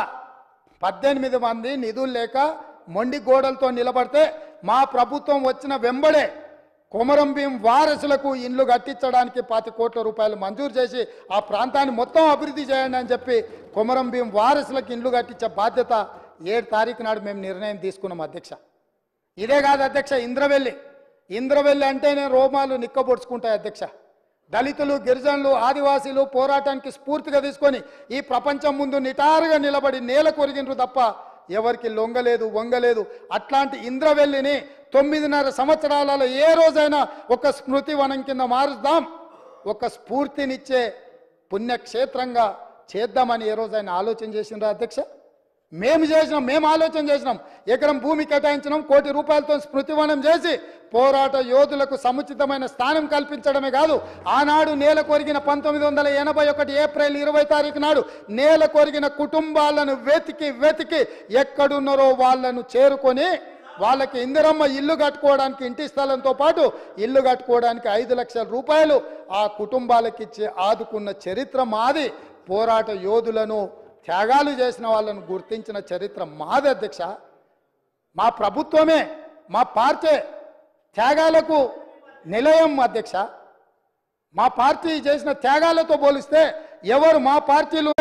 18 మంది నిధులు లేక మొండి గోడలతో నిలబడితే మా ప్రభుత్వం వచ్చిన వెంబడే కొమరం భీం వారసులకు ఇండ్లు కట్టించడానికి 20 కోట్ల రూపాయలు మంజూరు చేసి ఆ ప్రాంతాన్ని మొత్తం అభివృద్ధి చేయండి అని చెప్పి కొమరం భీం వారసులకు ఇండ్లు కట్టించే బాధ్యత 7 తారీఖు నాడు మేము నిర్ణయం తీసుకున్నాం అధ్యక్ష. ఇదే కాదు అధ్యక్ష, ఇంద్రవెల్లి అంటేనే రోమాలు నిక్కబొడుచుకుంటాయి అధ్యక్ష. దళితులు, గిరిజనులు, ఆదివాసీలు పోరాటానికి స్ఫూర్తిగా తీసుకొని ఈ ప్రపంచం ముందు నిటారుగా నిలబడి నేల కొరిగినరు తప్ప ఎవరికి లొంగలేదు, వంగలేదు. అట్లాంటి ఇంద్రవెల్లిని 9.5 సంవత్సరాలలో ఏ రోజైనా ఒక స్మృతి వనం కింద మారుద్దాం, ఒక స్ఫూర్తినిచ్చే పుణ్యక్షేత్రంగా చేద్దామని ఏ రోజైనా ఆలోచన చేసిండ్రా అధ్యక్ష? మేము ఆలోచన చేసినాం. ఎకరం భూమి కేటాయించినాం, ₹1 కోటి స్మృతివనం చేసి పోరాట యోధులకు సముచితమైన స్థానం కల్పించడమే కాదు, ఆనాడు నేల కొరిగిన 1981 ఏప్రిల్ 20 తారీఖు నాడు నేల కొరిగిన కుటుంబాలను వెతికి ఎక్కడున్నారో వాళ్ళను చేరుకొని వాళ్ళకి ఇందిరమ్మ ఇల్లు కట్టుకోవడానికి ఇంటి స్థలంతో పాటు ఇల్లు కట్టుకోవడానికి 5 లక్షల రూపాయలు ఆ కుటుంబాలకు ఇచ్చి ఆదుకున్న చరిత్ర మాది. పోరాట యోధులను, త్యాగాలు చేసిన వాళ్ళను గుర్తించిన చరిత్ర మాది అధ్యక్ష. మా ప్రభుత్వమే, మా పార్టీ త్యాగాలకు నిలయం అధ్యక్ష. మా పార్టీ చేసిన త్యాగాలతో పోలిస్తే ఎవరు మా పార్టీలో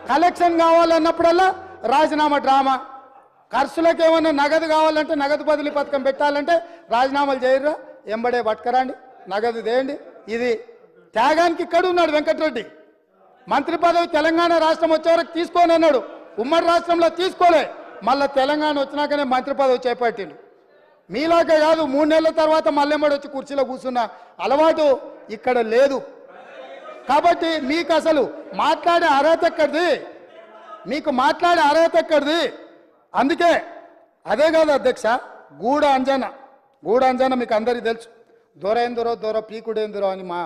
కలెక్షన్ కావాలన్నప్పుడల్లా రాజీనామా డ్రామా, ఖర్చులకు ఏమన్నా నగదు కావాలంటే నగదు బదిలీ పథకం పెట్టాలంటే రాజీనామాలు చేయరా, ఎంబడే పట్టుకరండి, నగదు దేయండి. ఇది త్యాగానికి ఇక్కడ ఉన్నాడు వెంకటరెడ్డి. మంత్రి పదవి తెలంగాణ రాష్ట్రం వచ్చే వరకు తీసుకోని అన్నాడు, ఉమ్మడి రాష్ట్రంలో తీసుకోలే, మళ్ళీ తెలంగాణ వచ్చినాకనే మంత్రి పదవి చేపట్టిండు. మీలాగే కాదు, 3 నెలల తర్వాత మళ్ళెమ్మడి వచ్చి కుర్చీలో కూర్చున్న అలవాటు ఇక్కడ లేదు. కాబట్టి మీకు అసలు మాట్లాడే అర్హత ఎక్కడిది? మీకు మాట్లాడే అర్హత ఎక్కడిది? అందుకే అదే కాదు అధ్యక్ష, గూడ అంజన మీకు అందరికీ తెలుసు. దొరేందురో దొర పీకుడేందురో అని మా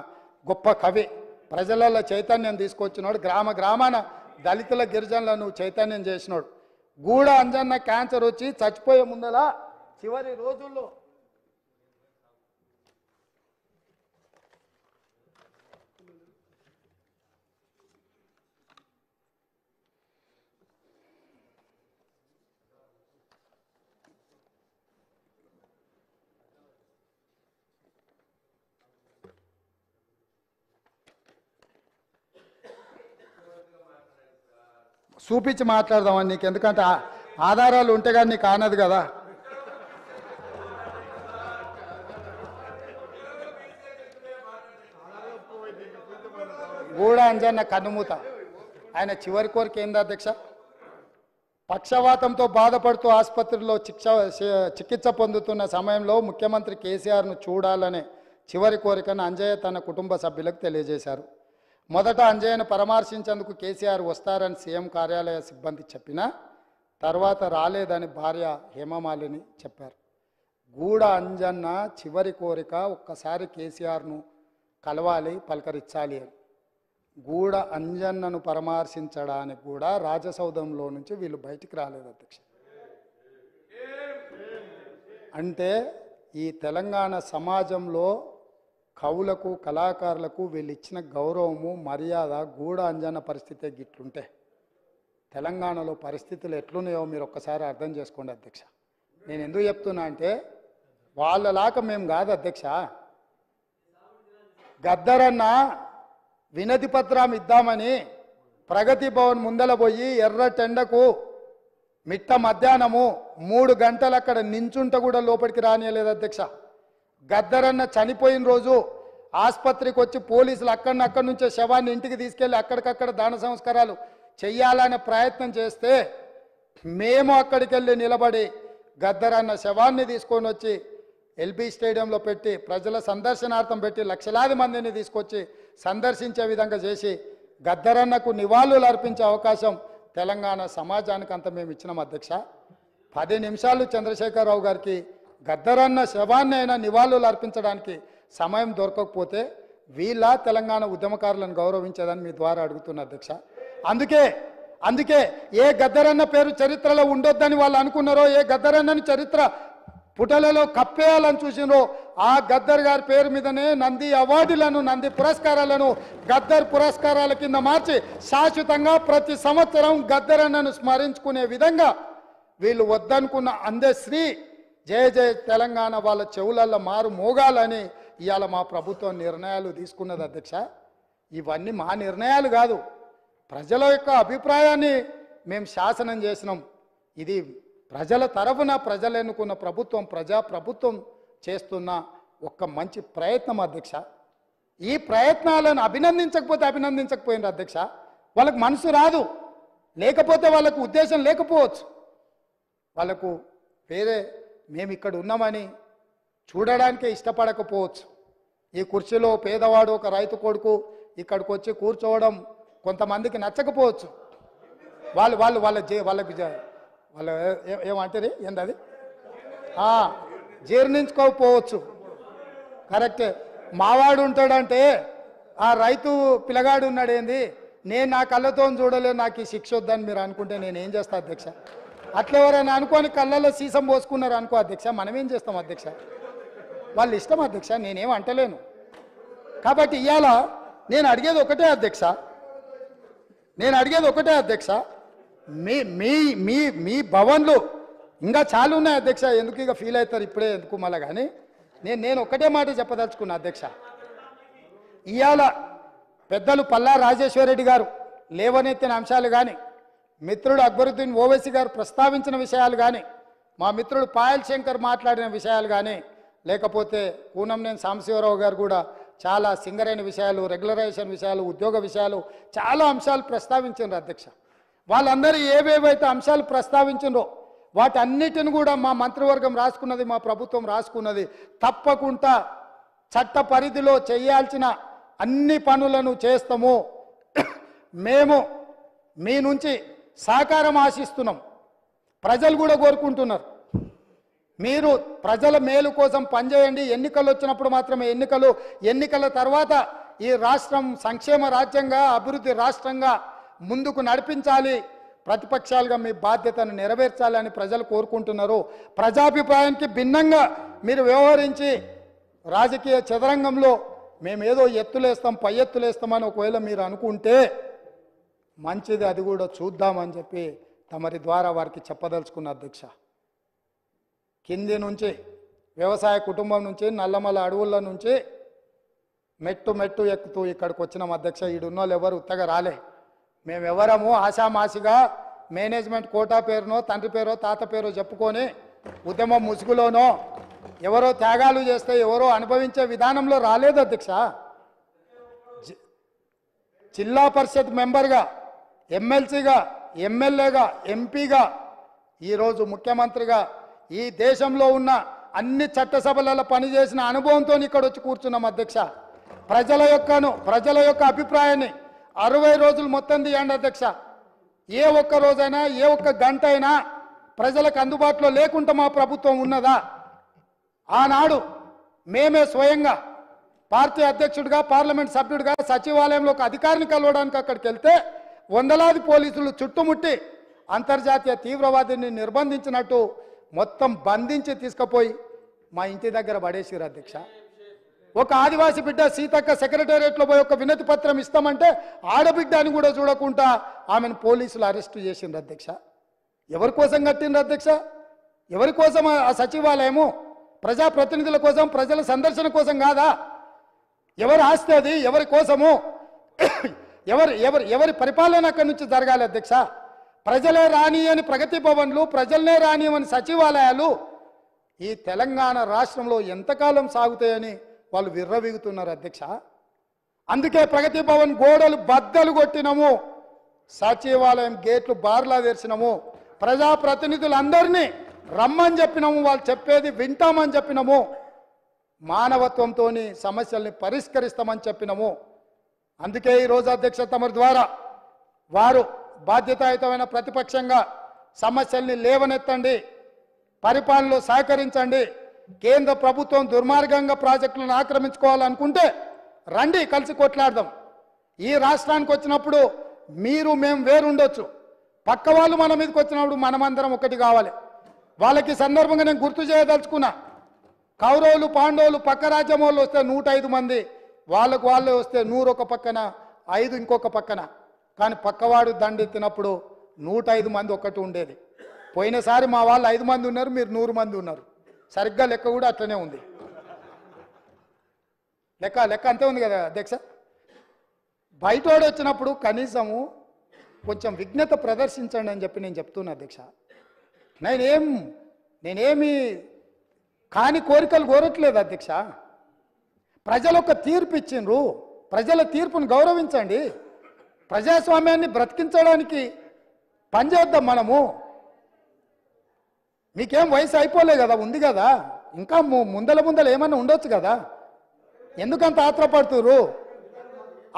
గొప్ప కవి ప్రజలలో చైతన్యం తీసుకొచ్చినాడు. గ్రామాన దళితుల, గిరిజనులను చైతన్యం చేసినాడు. గూడ అంజన్న క్యాన్సర్ వచ్చి చచ్చిపోయే ముందల చివరి రోజుల్లో చూపించి మాట్లాడదామని నీకు, ఎందుకంటే ఆధారాలు ఉంటే కానీ నీకు ఆనదు కదా. గూడ అంజన్న కన్నుమూత. ఆయన చివరి కోరిక ఏంది అధ్యక్ష? పక్షవాతంతో బాధపడుతూ ఆసుపత్రిలో చికిత్స పొందుతున్న సమయంలో ముఖ్యమంత్రి కేసీఆర్ను చూడాలనే చివరి కోరికను అంజయ్య తన కుటుంబ సభ్యులకు తెలియజేశారు. మొదట అంజయ్యను పరామర్శించేందుకు కేసీఆర్ వస్తారని సీఎం కార్యాలయ సిబ్బంది చెప్పినా తర్వాత రాలేదని భార్య హేమమాలిని చెప్పారు. గూడ అంజన్న చివరి కోరిక ఒక్కసారి కేసీఆర్ను కలవాలి, పలకరించాలి అని. గూడ అంజన్నను పరామర్శించడానికి కూడా రాజసౌధంలో నుంచి వీళ్ళు బయటికి రాలేదు అధ్యక్ష. అంటే ఈ తెలంగాణ సమాజంలో కవులకు, కళాకారులకు వీళ్ళు ఇచ్చిన గౌరవము, మర్యాద, గూడ అంజన్న పరిస్థితే గిట్లుంటే తెలంగాణలో పరిస్థితులు ఎట్లున్నాయో మీరు ఒక్కసారి అర్థం చేసుకోండి అధ్యక్ష. నేను ఎందుకు చెప్తున్నా అంటే వాళ్ళలాగా మేము కాదు అధ్యక్ష. గద్దరన్న వినతి పత్రం ఇద్దామని ప్రగతి భవన్ ముందల పోయి ఎర్రటెండకు మిట్ట మధ్యాహ్నము 3 గంటలు అక్కడ నించుంట కూడా లోపలికి రానియలేదు అధ్యక్ష. గద్దరన్న చనిపోయిన రోజు ఆసుపత్రికి వచ్చి పోలీసులు అక్కడి నుంచే శవాన్ని ఇంటికి తీసుకెళ్ళి అక్కడికక్కడ దాన సంస్కారాలు చెయ్యాలనే ప్రయత్నం చేస్తే మేము అక్కడికి వెళ్ళి నిలబడి గద్దరన్న శవాన్ని తీసుకొని వచ్చి ఎల్బీ స్టేడియంలో పెట్టి ప్రజల సందర్శనార్థం పెట్టి లక్షలాది మందిని తీసుకొచ్చి సందర్శించే విధంగా చేసి గద్దరన్నకు నివాళులు అర్పించే అవకాశం తెలంగాణ సమాజానికి అంత మేము ఇచ్చినాం అధ్యక్ష. 10 నిమిషాలు చంద్రశేఖరరావు గారికి గద్దరన్న శవాన్ని అయినా నివాళులు అర్పించడానికి సమయం దొరకకపోతే వీళ్ళ తెలంగాణ ఉద్యమకారులను గౌరవించేదని మీ ద్వారా అడుగుతున్నా అధ్యక్ష. అందుకే ఏ గద్దరన్న పేరు చరిత్రలో ఉండొద్దని వాళ్ళు అనుకున్నారో, ఏ గద్దరన్నని చరిత్ర పుటలలో కప్పేయాలని చూసినో ఆ గద్దర్ గారి పేరు మీదనే నంది అవార్డులను, నంది పురస్కారాలను గద్దర్ పురస్కారాల కింద మార్చి శాశ్వతంగా ప్రతి సంవత్సరం గద్దరన్నను స్మరించుకునే విధంగా వీళ్ళు వద్దనుకున్న అందశ్రీ జయ జయ తెలంగాణ వాళ్ళ చెవులల్లో మారు మోగాలని ఇవాళ మా ప్రభుత్వం నిర్ణయాలు తీసుకున్నది అధ్యక్ష. ఇవన్నీ మా నిర్ణయాలు కాదు, ప్రజల యొక్క అభిప్రాయాన్ని మేము శాసనం చేసినాం. ఇది ప్రజల తరఫున ప్రజలు ఎన్నుకున్న ప్రభుత్వం, ప్రజాప్రభుత్వం చేస్తున్న ఒక మంచి ప్రయత్నం అధ్యక్ష. ఈ ప్రయత్నాలను అభినందించకపోయినారు అధ్యక్ష. వాళ్ళకు మనసు రాదు, లేకపోతే వాళ్ళకు ఉద్దేశం లేకపోవచ్చు, వాళ్ళకు వేరే మేము ఇక్కడ ఉన్నామని చూడడానికే ఇష్టపడకపోవచ్చు. ఈ కుర్చీలో పేదవాడు ఒక రైతు కొడుకు ఇక్కడికి వచ్చి కూర్చోవడం కొంతమందికి నచ్చకపోవచ్చు. వాళ్ళకు ఏమంటారు ఏంది జీర్ణించుకోకపోవచ్చు. కరెక్టే. మావాడు ఉంటాడంటే ఆ రైతు పిల్లగాడు ఉన్నాడు ఏంది, నేను నా కళ్ళతో చూడలేదు, నాకు ఈ శిక్ష వద్దని మీరు అనుకుంటే నేనేం చేస్తా అధ్యక్ష? అట్లా ఎవరైనా అనుకోని కళ్ళల్లో సీసం పోసుకున్నారు అనుకో అధ్యక్ష, మనమేం చేస్తాం అధ్యక్ష? వాళ్ళు ఇష్టం అధ్యక్ష, నేనేం అంటలేను. కాబట్టి ఇవాళ నేను అడిగేది ఒకటే అధ్యక్ష, మీ మీ మీ మీ భవన్లు ఇంకా చాలా ఉన్నాయి అధ్యక్ష. ఎందుకు ఇక ఫీల్ అవుతారు ఇప్పుడే ఎందుకు మళ్ళా? కానీ నేను ఒకటే మాట చెప్పదలుచుకున్నా అధ్యక్ష. ఇవాళ పెద్దలు పల్లా రాజేశ్వరరెడ్డి గారు లేవనెత్తిన అంశాలు కానీ, మిత్రుడు అక్బరుద్దీన్ ఓవైసీ గారు ప్రస్తావించిన విషయాలు కానీ, మా మిత్రుడు పాయల్ శంకర్ మాట్లాడిన విషయాలు కానీ, లేకపోతే కూనంనేని సాంబశివరావు గారు కూడా చాలా సింగరైన విషయాలు, రెగ్యులరైజేషన్ విషయాలు, ఉద్యోగ విషయాలు, చాలా అంశాలు ప్రస్తావించారు అధ్యక్ష. వాళ్ళందరూ ఏవేవైతే అంశాలు ప్రస్తావించారో వాటన్నిటిని కూడా మా మంత్రివర్గం రాసుకున్నది, మా ప్రభుత్వం రాసుకున్నది. తప్పకుండా చట్ట పరిధిలో చేయాల్సిన అన్ని పనులను చేస్తాము. మేము మీ నుంచి సహకారం ఆశిస్తున్నాం. ప్రజలు కూడా కోరుకుంటున్నారు, మీరు ప్రజల మేలు కోసం పనిచేయండి. ఎన్నికలు వచ్చినప్పుడు మాత్రమే ఎన్నికల తర్వాత ఈ రాష్ట్రం సంక్షేమ రాజ్యంగా, అభివృద్ధి రాష్ట్రంగా ముందుకు నడిపించాలి, ప్రతిపక్షాలుగా మీ బాధ్యతను నెరవేర్చాలని ప్రజలు కోరుకుంటున్నారు. ప్రజాభిప్రాయానికి భిన్నంగా మీరు వ్యవహరించి రాజకీయ చదరంగంలో మేమేదో ఎత్తులేస్తాం, పై ఎత్తులేస్తామని ఒకవేళ మీరు అనుకుంటే మంచిది, అది కూడా చూద్దామని చెప్పి తమరి ద్వారా వారికి చెప్పదలుచుకున్న అధ్యక్ష. కింది నుంచి వ్యవసాయ కుటుంబం నుంచి నల్లమల అడవుల నుంచి మెట్టు ఎక్కుతూ ఇక్కడికి వచ్చినాం అధ్యక్ష. ఈడున్న వాళ్ళు ఎవరు ఉత్తగా రాలే. మేమెవరము ఆశామాసిగా మేనేజ్మెంట్ కోటా పేరునో, తండ్రి పేరో, తాత పేరో చెప్పుకొని ఉద్యమం ముసుగులోనో ఎవరో త్యాగాలు చేస్తే ఎవరో అనుభవించే విధానంలో రాలేదు అధ్యక్ష. జిల్లా పరిషత్ మెంబర్గా, ఎమ్మెల్సీగా, ఎమ్మెల్యేగా, ఎంపీగా, ఈరోజు ముఖ్యమంత్రిగా ఈ దేశంలో ఉన్న అన్ని చట్టసభలలో పనిచేసిన అనుభవంతో ఇక్కడ వచ్చి కూర్చున్నాం అధ్యక్ష. ప్రజల యొక్క అభిప్రాయాన్ని 60 రోజులు మొత్తం తీయండి అధ్యక్ష. ఏ ఒక్క రోజైనా, ఏ ఒక్క గంట అయినా ప్రజలకు అందుబాటులో లేకుండా మా ప్రభుత్వం ఉన్నదా? ఆనాడు మేమే స్వయంగా పార్టీ అధ్యక్షుడిగా, పార్లమెంట్ సభ్యుడిగా సచివాలయంలో ఒక అధికారిని కలవడానికి అక్కడికి వెళ్తే వందలాది పోలీసులు చుట్టుముట్టి అంతర్జాతీయ తీవ్రవాదిని నిర్బంధించినట్టు మొత్తం బంధించి తీసుకుపోయి మా ఇంటి దగ్గర పడేసిరు అధ్యక్ష. ఒక ఆదివాసి బిడ్డ సీతక్క సెక్రటేరియట్లో పోయి ఒక వినతి పత్రం ఇస్తామంటే ఆడబిడ్డ అని కూడా చూడకుండా ఆమెను పోలీసులు అరెస్టు చేసిండ్రు అధ్యక్ష. ఎవరి కోసం కట్టిండ్రు అధ్యక్ష? ఎవరి కోసం ఆ సచివాలయము? ప్రజాప్రతినిధుల కోసం, ప్రజల సందర్శన కోసం కాదా? ఎవరి ఆస్తి అది? ఎవరి కోసము? ఎవరి పరిపాలన అక్కడి నుంచి జరగాలి అధ్యక్ష? ప్రజలే రానియని ప్రగతి భవన్లు, ప్రజలనే రానియని సచివాలయాలు ఈ తెలంగాణ రాష్ట్రంలో ఎంతకాలం సాగుతాయని వాళ్ళు విర్రవీగుతున్నారు అధ్యక్ష. అందుకే ప్రగతి భవన్ గోడలు బద్దలు కొట్టినము, సచివాలయం గేట్లు బార్లా తెరిచినము, ప్రజాప్రతినిధులందరినీ రమ్మని చెప్పినాము, వాళ్ళు చెప్పేది వింటామని చెప్పినాము, మానవత్వంతో సమస్యల్ని పరిష్కరిస్తామని చెప్పినాము. అందుకే ఈరోజు అధ్యక్ష తమరి ద్వారా వారు బాధ్యతాయుతమైన ప్రతిపక్షంగా సమస్యల్ని లేవనెత్తండి, పరిపాలనలో సహకరించండి. కేంద్ర ప్రభుత్వం దుర్మార్గంగా ప్రాజెక్టులను ఆక్రమించుకోవాలనుకుంటే రండి, కలిసి కొట్లాడదాం. ఈ రాష్ట్రానికి వచ్చినప్పుడు మీరు మేము వేరుండొచ్చు, పక్క వాళ్ళు మన మీదకి వచ్చినప్పుడు మనమందరం ఒకటి కావాలి. వాళ్ళకి సందర్భంగా నేను గుర్తు చేయదలుచుకున్నా, కౌరవులు పాండవులు పక్క రాజ్యం వాళ్ళు వస్తే 105 మంది, వాళ్ళకు వాళ్ళే వస్తే 100 ఒక పక్కన, 5 ఇంకొక పక్కన. కానీ పక్కవాడు దండెత్తినప్పుడు 105 మంది ఒక్కటి ఉండేది. పోయినసారి మా వాళ్ళు 5 మంది ఉన్నారు, మీరు 100 మంది ఉన్నారు. సరిగ్గా లెక్క కూడా అట్లనే ఉంది. లెక్క అంతే ఉంది కదా అధ్యక్ష. బయటోడు వచ్చినప్పుడు కనీసము కొంచెం విఘ్నత ప్రదర్శించండి అని చెప్పి నేను చెప్తున్నా అధ్యక్ష. నేనేమి కాని కోరికలు కోరట్లేదు అధ్యక్ష. ప్రజలు ఒక తీర్పు ఇచ్చిండ్రు, ప్రజల తీర్పును గౌరవించండి. ప్రజాస్వామ్యాన్ని బ్రతికించడానికి పనిచేద్దాం మనము. మీకేం వయసు అయిపోలే కదా, ఉంది కదా, ఇంకా ముందల ఏమన్నా ఉండొచ్చు కదా, ఎందుకంత ఆత్రపడుతుర్రు?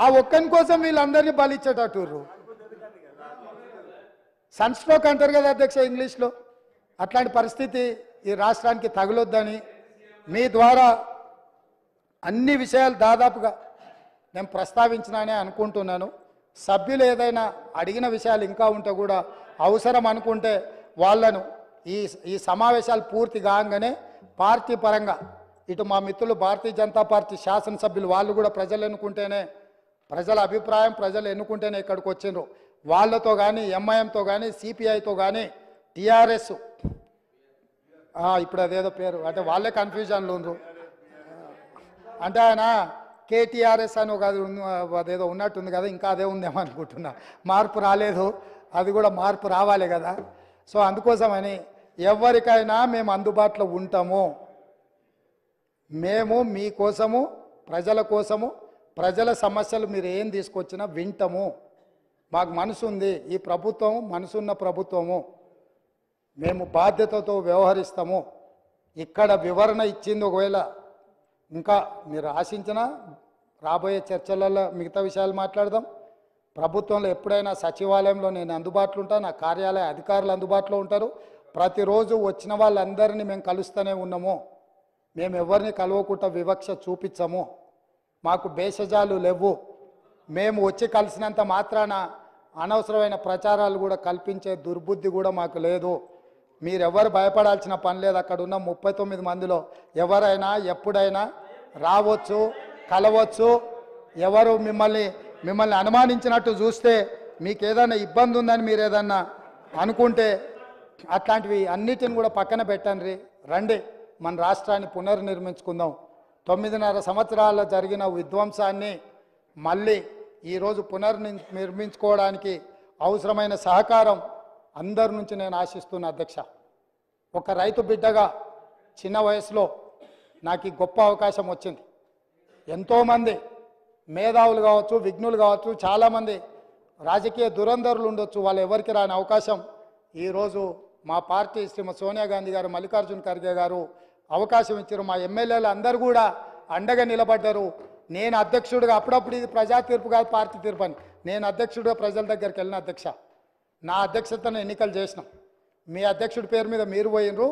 ఆ ఒక్కని కోసం వీళ్ళందరినీ బలిచ్చేటట్టుర్రు. సన్ స్ట్రోక్ అంటారు కదా అధ్యక్ష ఇంగ్లీష్లో. అట్లాంటి పరిస్థితి ఈ రాష్ట్రానికి తగలొద్దని మీ ద్వారా అన్ని విషయాలు దాదాపుగా నేను ప్రస్తావించినానే అనుకుంటున్నాను. సభ్యులు ఏదైనా అడిగిన విషయాలు ఇంకా ఉంటే కూడా అవసరం అనుకుంటే వాళ్ళను ఈ సమావేశాలు పూర్తి కాగానే పార్టీ పరంగా ఇటు మా మిత్రులు భారతీయ జనతా పార్టీ శాసనసభ్యులు వాళ్ళు కూడా ప్రజలు ఎన్నుకుంటేనే, ప్రజల అభిప్రాయం ప్రజలు ఎన్నుకుంటేనే ఇక్కడికి వచ్చిండ్రు. వాళ్ళతో కానీ ఎంఐఎంతో కానీ సిపిఐతో కానీ టీఆర్ఎస్ ఇప్పుడు అదేదో పేరు అంటే వాళ్ళే కన్ఫ్యూజన్లు ఉండ్రు. అంటే ఆయన కేటీఆర్ఎస్ అని ఒక అదేదో ఉన్నట్టుంది కదా, ఇంకా అదే ఉందేమో అనుకుంటున్నా. మార్పు రాలేదు, అది కూడా మార్పు రావాలి కదా. సో అందుకోసమని ఎవరికైనా మేము అందుబాటులో ఉంటాము. మేము మీకోసము, ప్రజల కోసము, ప్రజల సమస్యలు మీరు ఏం తీసుకొచ్చినా వింటాము. మాకు మనసు ఉంది, ఈ ప్రభుత్వం మనసున్న ప్రభుత్వము, మేము బాధ్యతతో వ్యవహరిస్తాము. ఇక్కడ వివరణ ఇచ్చింది ఒకవేళ ఇంకా మీరు ఆశించినా రాబోయే చర్చలలో మిగతా విషయాలు మాట్లాడదాం. ప్రభుత్వంలో ఎప్పుడైనా సచివాలయంలో నేను అందుబాటులో ఉంటాను, నా కార్యాలయ అధికారులు అందుబాటులో ఉంటారు. ప్రతిరోజు వచ్చిన వాళ్ళందరినీ మేము కలుస్తూనే ఉన్నాము. మేము ఎవరిని కలవకుండా వివక్ష చూపించము. మాకు భేషజాలు లేవు. మేము వచ్చి కలిసినంత మాత్రాన అనవసరమైన ప్రచారాలు కూడా కల్పించే దుర్బుద్ధి కూడా మాకు లేదు. మీరెవరు భయపడాల్సిన పని లేదు. అక్కడ ఉన్న 39 మందిలో ఎవరైనా ఎప్పుడైనా రావచ్చు, కలవచ్చు. ఎవరు మిమ్మల్ని అనుమానించినట్టు చూస్తే, మీకు ఏదైనా ఇబ్బంది ఉందని మీరు ఏదన్నా అనుకుంటే అట్లాంటివి అన్నిటిని కూడా పక్కన పెట్టండి. రండి, మన రాష్ట్రాన్ని పునర్నిర్మించుకుందాం. 9.5 సంవత్సరాల్లో జరిగిన విధ్వంసాన్ని మళ్ళీ ఈరోజు పునర్నిర్మించుకోవడానికి అవసరమైన సహకారం అందరి నుంచి నేను ఆశిస్తున్నా అధ్యక్ష. ఒక రైతు బిడ్డగా చిన్న వయసులో నాకు గొప్ప అవకాశం వచ్చింది. ఎంతోమంది మేధావులు కావచ్చు, విఘ్నులు కావచ్చు, చాలామంది రాజకీయ దురంధరులు ఉండొచ్చు, వాళ్ళు ఎవరికి రాని అవకాశం ఈరోజు మా పార్టీ శ్రీమతి సోనియా గాంధీ గారు, మల్లికార్జున ఖర్గే గారు అవకాశం ఇచ్చారు. మా ఎమ్మెల్యేలు అందరూ కూడా అండగా నిలబడ్డారు. నేను అధ్యక్షుడిగా, అప్పుడప్పుడు ఇది ప్రజా తీర్పు కాదు పార్టీ తీర్పు అని, నేను అధ్యక్షుడిగా ప్రజల దగ్గరికి వెళ్ళిన అధ్యక్ష. నా అధ్యక్షతను ఎన్నికలు చేసినాం. మీ అధ్యక్షుడి పేరు మీద మీరు పోయినరు,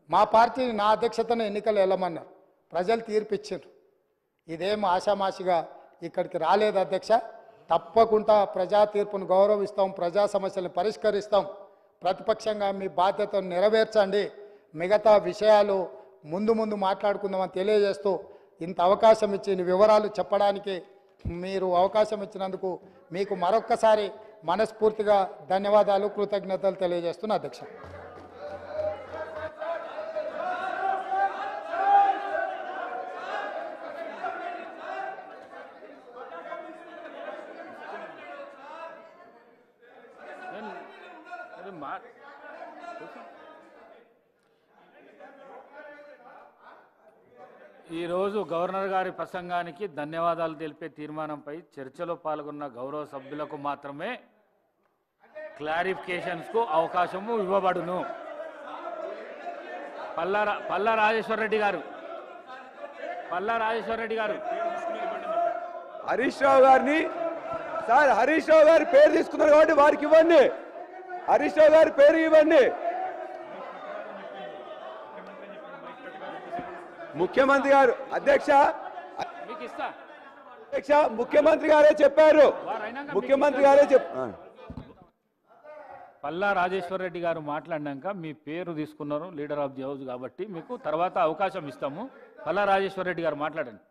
మా పార్టీని నా అధ్యక్షతను ఎన్నికలు వెళ్ళమన్నారు. ప్రజలు తీర్పు ఇచ్చిండ్రు. ఇదేం ఆషామాషిగా ఇక్కడికి రాలేదు అధ్యక్ష. తప్పకుండా ప్రజా తీర్పును గౌరవిస్తాం, ప్రజా సమస్యలను పరిష్కరిస్తాం. ప్రతిపక్షంగా మీ బాధ్యతను నెరవేర్చండి. మిగతా విషయాలు ముందు మాట్లాడుకుందామని తెలియజేస్తూ ఇంత అవకాశం ఇచ్చి వివరాలు చెప్పడానికి మీరు అవకాశం ఇచ్చినందుకు మీకు మరొక్కసారి మనస్ఫూర్తిగా ధన్యవాదాలు, కృతజ్ఞతలు తెలియజేస్తున్నా అధ్యక్ష. ఈరోజు గవర్నర్ గారి ప్రసంగానికి ధన్యవాదాలు తెలిపే తీర్మానంపై చర్చలో పాల్గొన్న గౌరవ సభ్యులకు మాత్రమే క్లారిఫికేషన్స్కు అవకాశము ఇవ్వబడును. పల్లా రాజేశ్వర రెడ్డి గారు హరీష్ రావు గారిని సార్, హరీష్ రావు గారి పేరు తీసుకున్నారు కాబట్టి వారికి ఇవ్వండి. హరీష్ రావు గారి పేరు ఇవ్వండి. ముఖ్యమంత్రి గారు అధ్యక్ష ముఖ్యమంత్రి గారే చెప్పారు. పల్లా రాజేశ్వర రెడ్డి గారు మాట్లాడినాక మీ పేరు తీసుకున్నారు, లీడర్ ఆఫ్ ది హౌస్ కాబట్టి మీకు తర్వాత అవకాశం ఇస్తాము. పల్లా రాజేశ్వర రెడ్డి గారు మాట్లాడండి.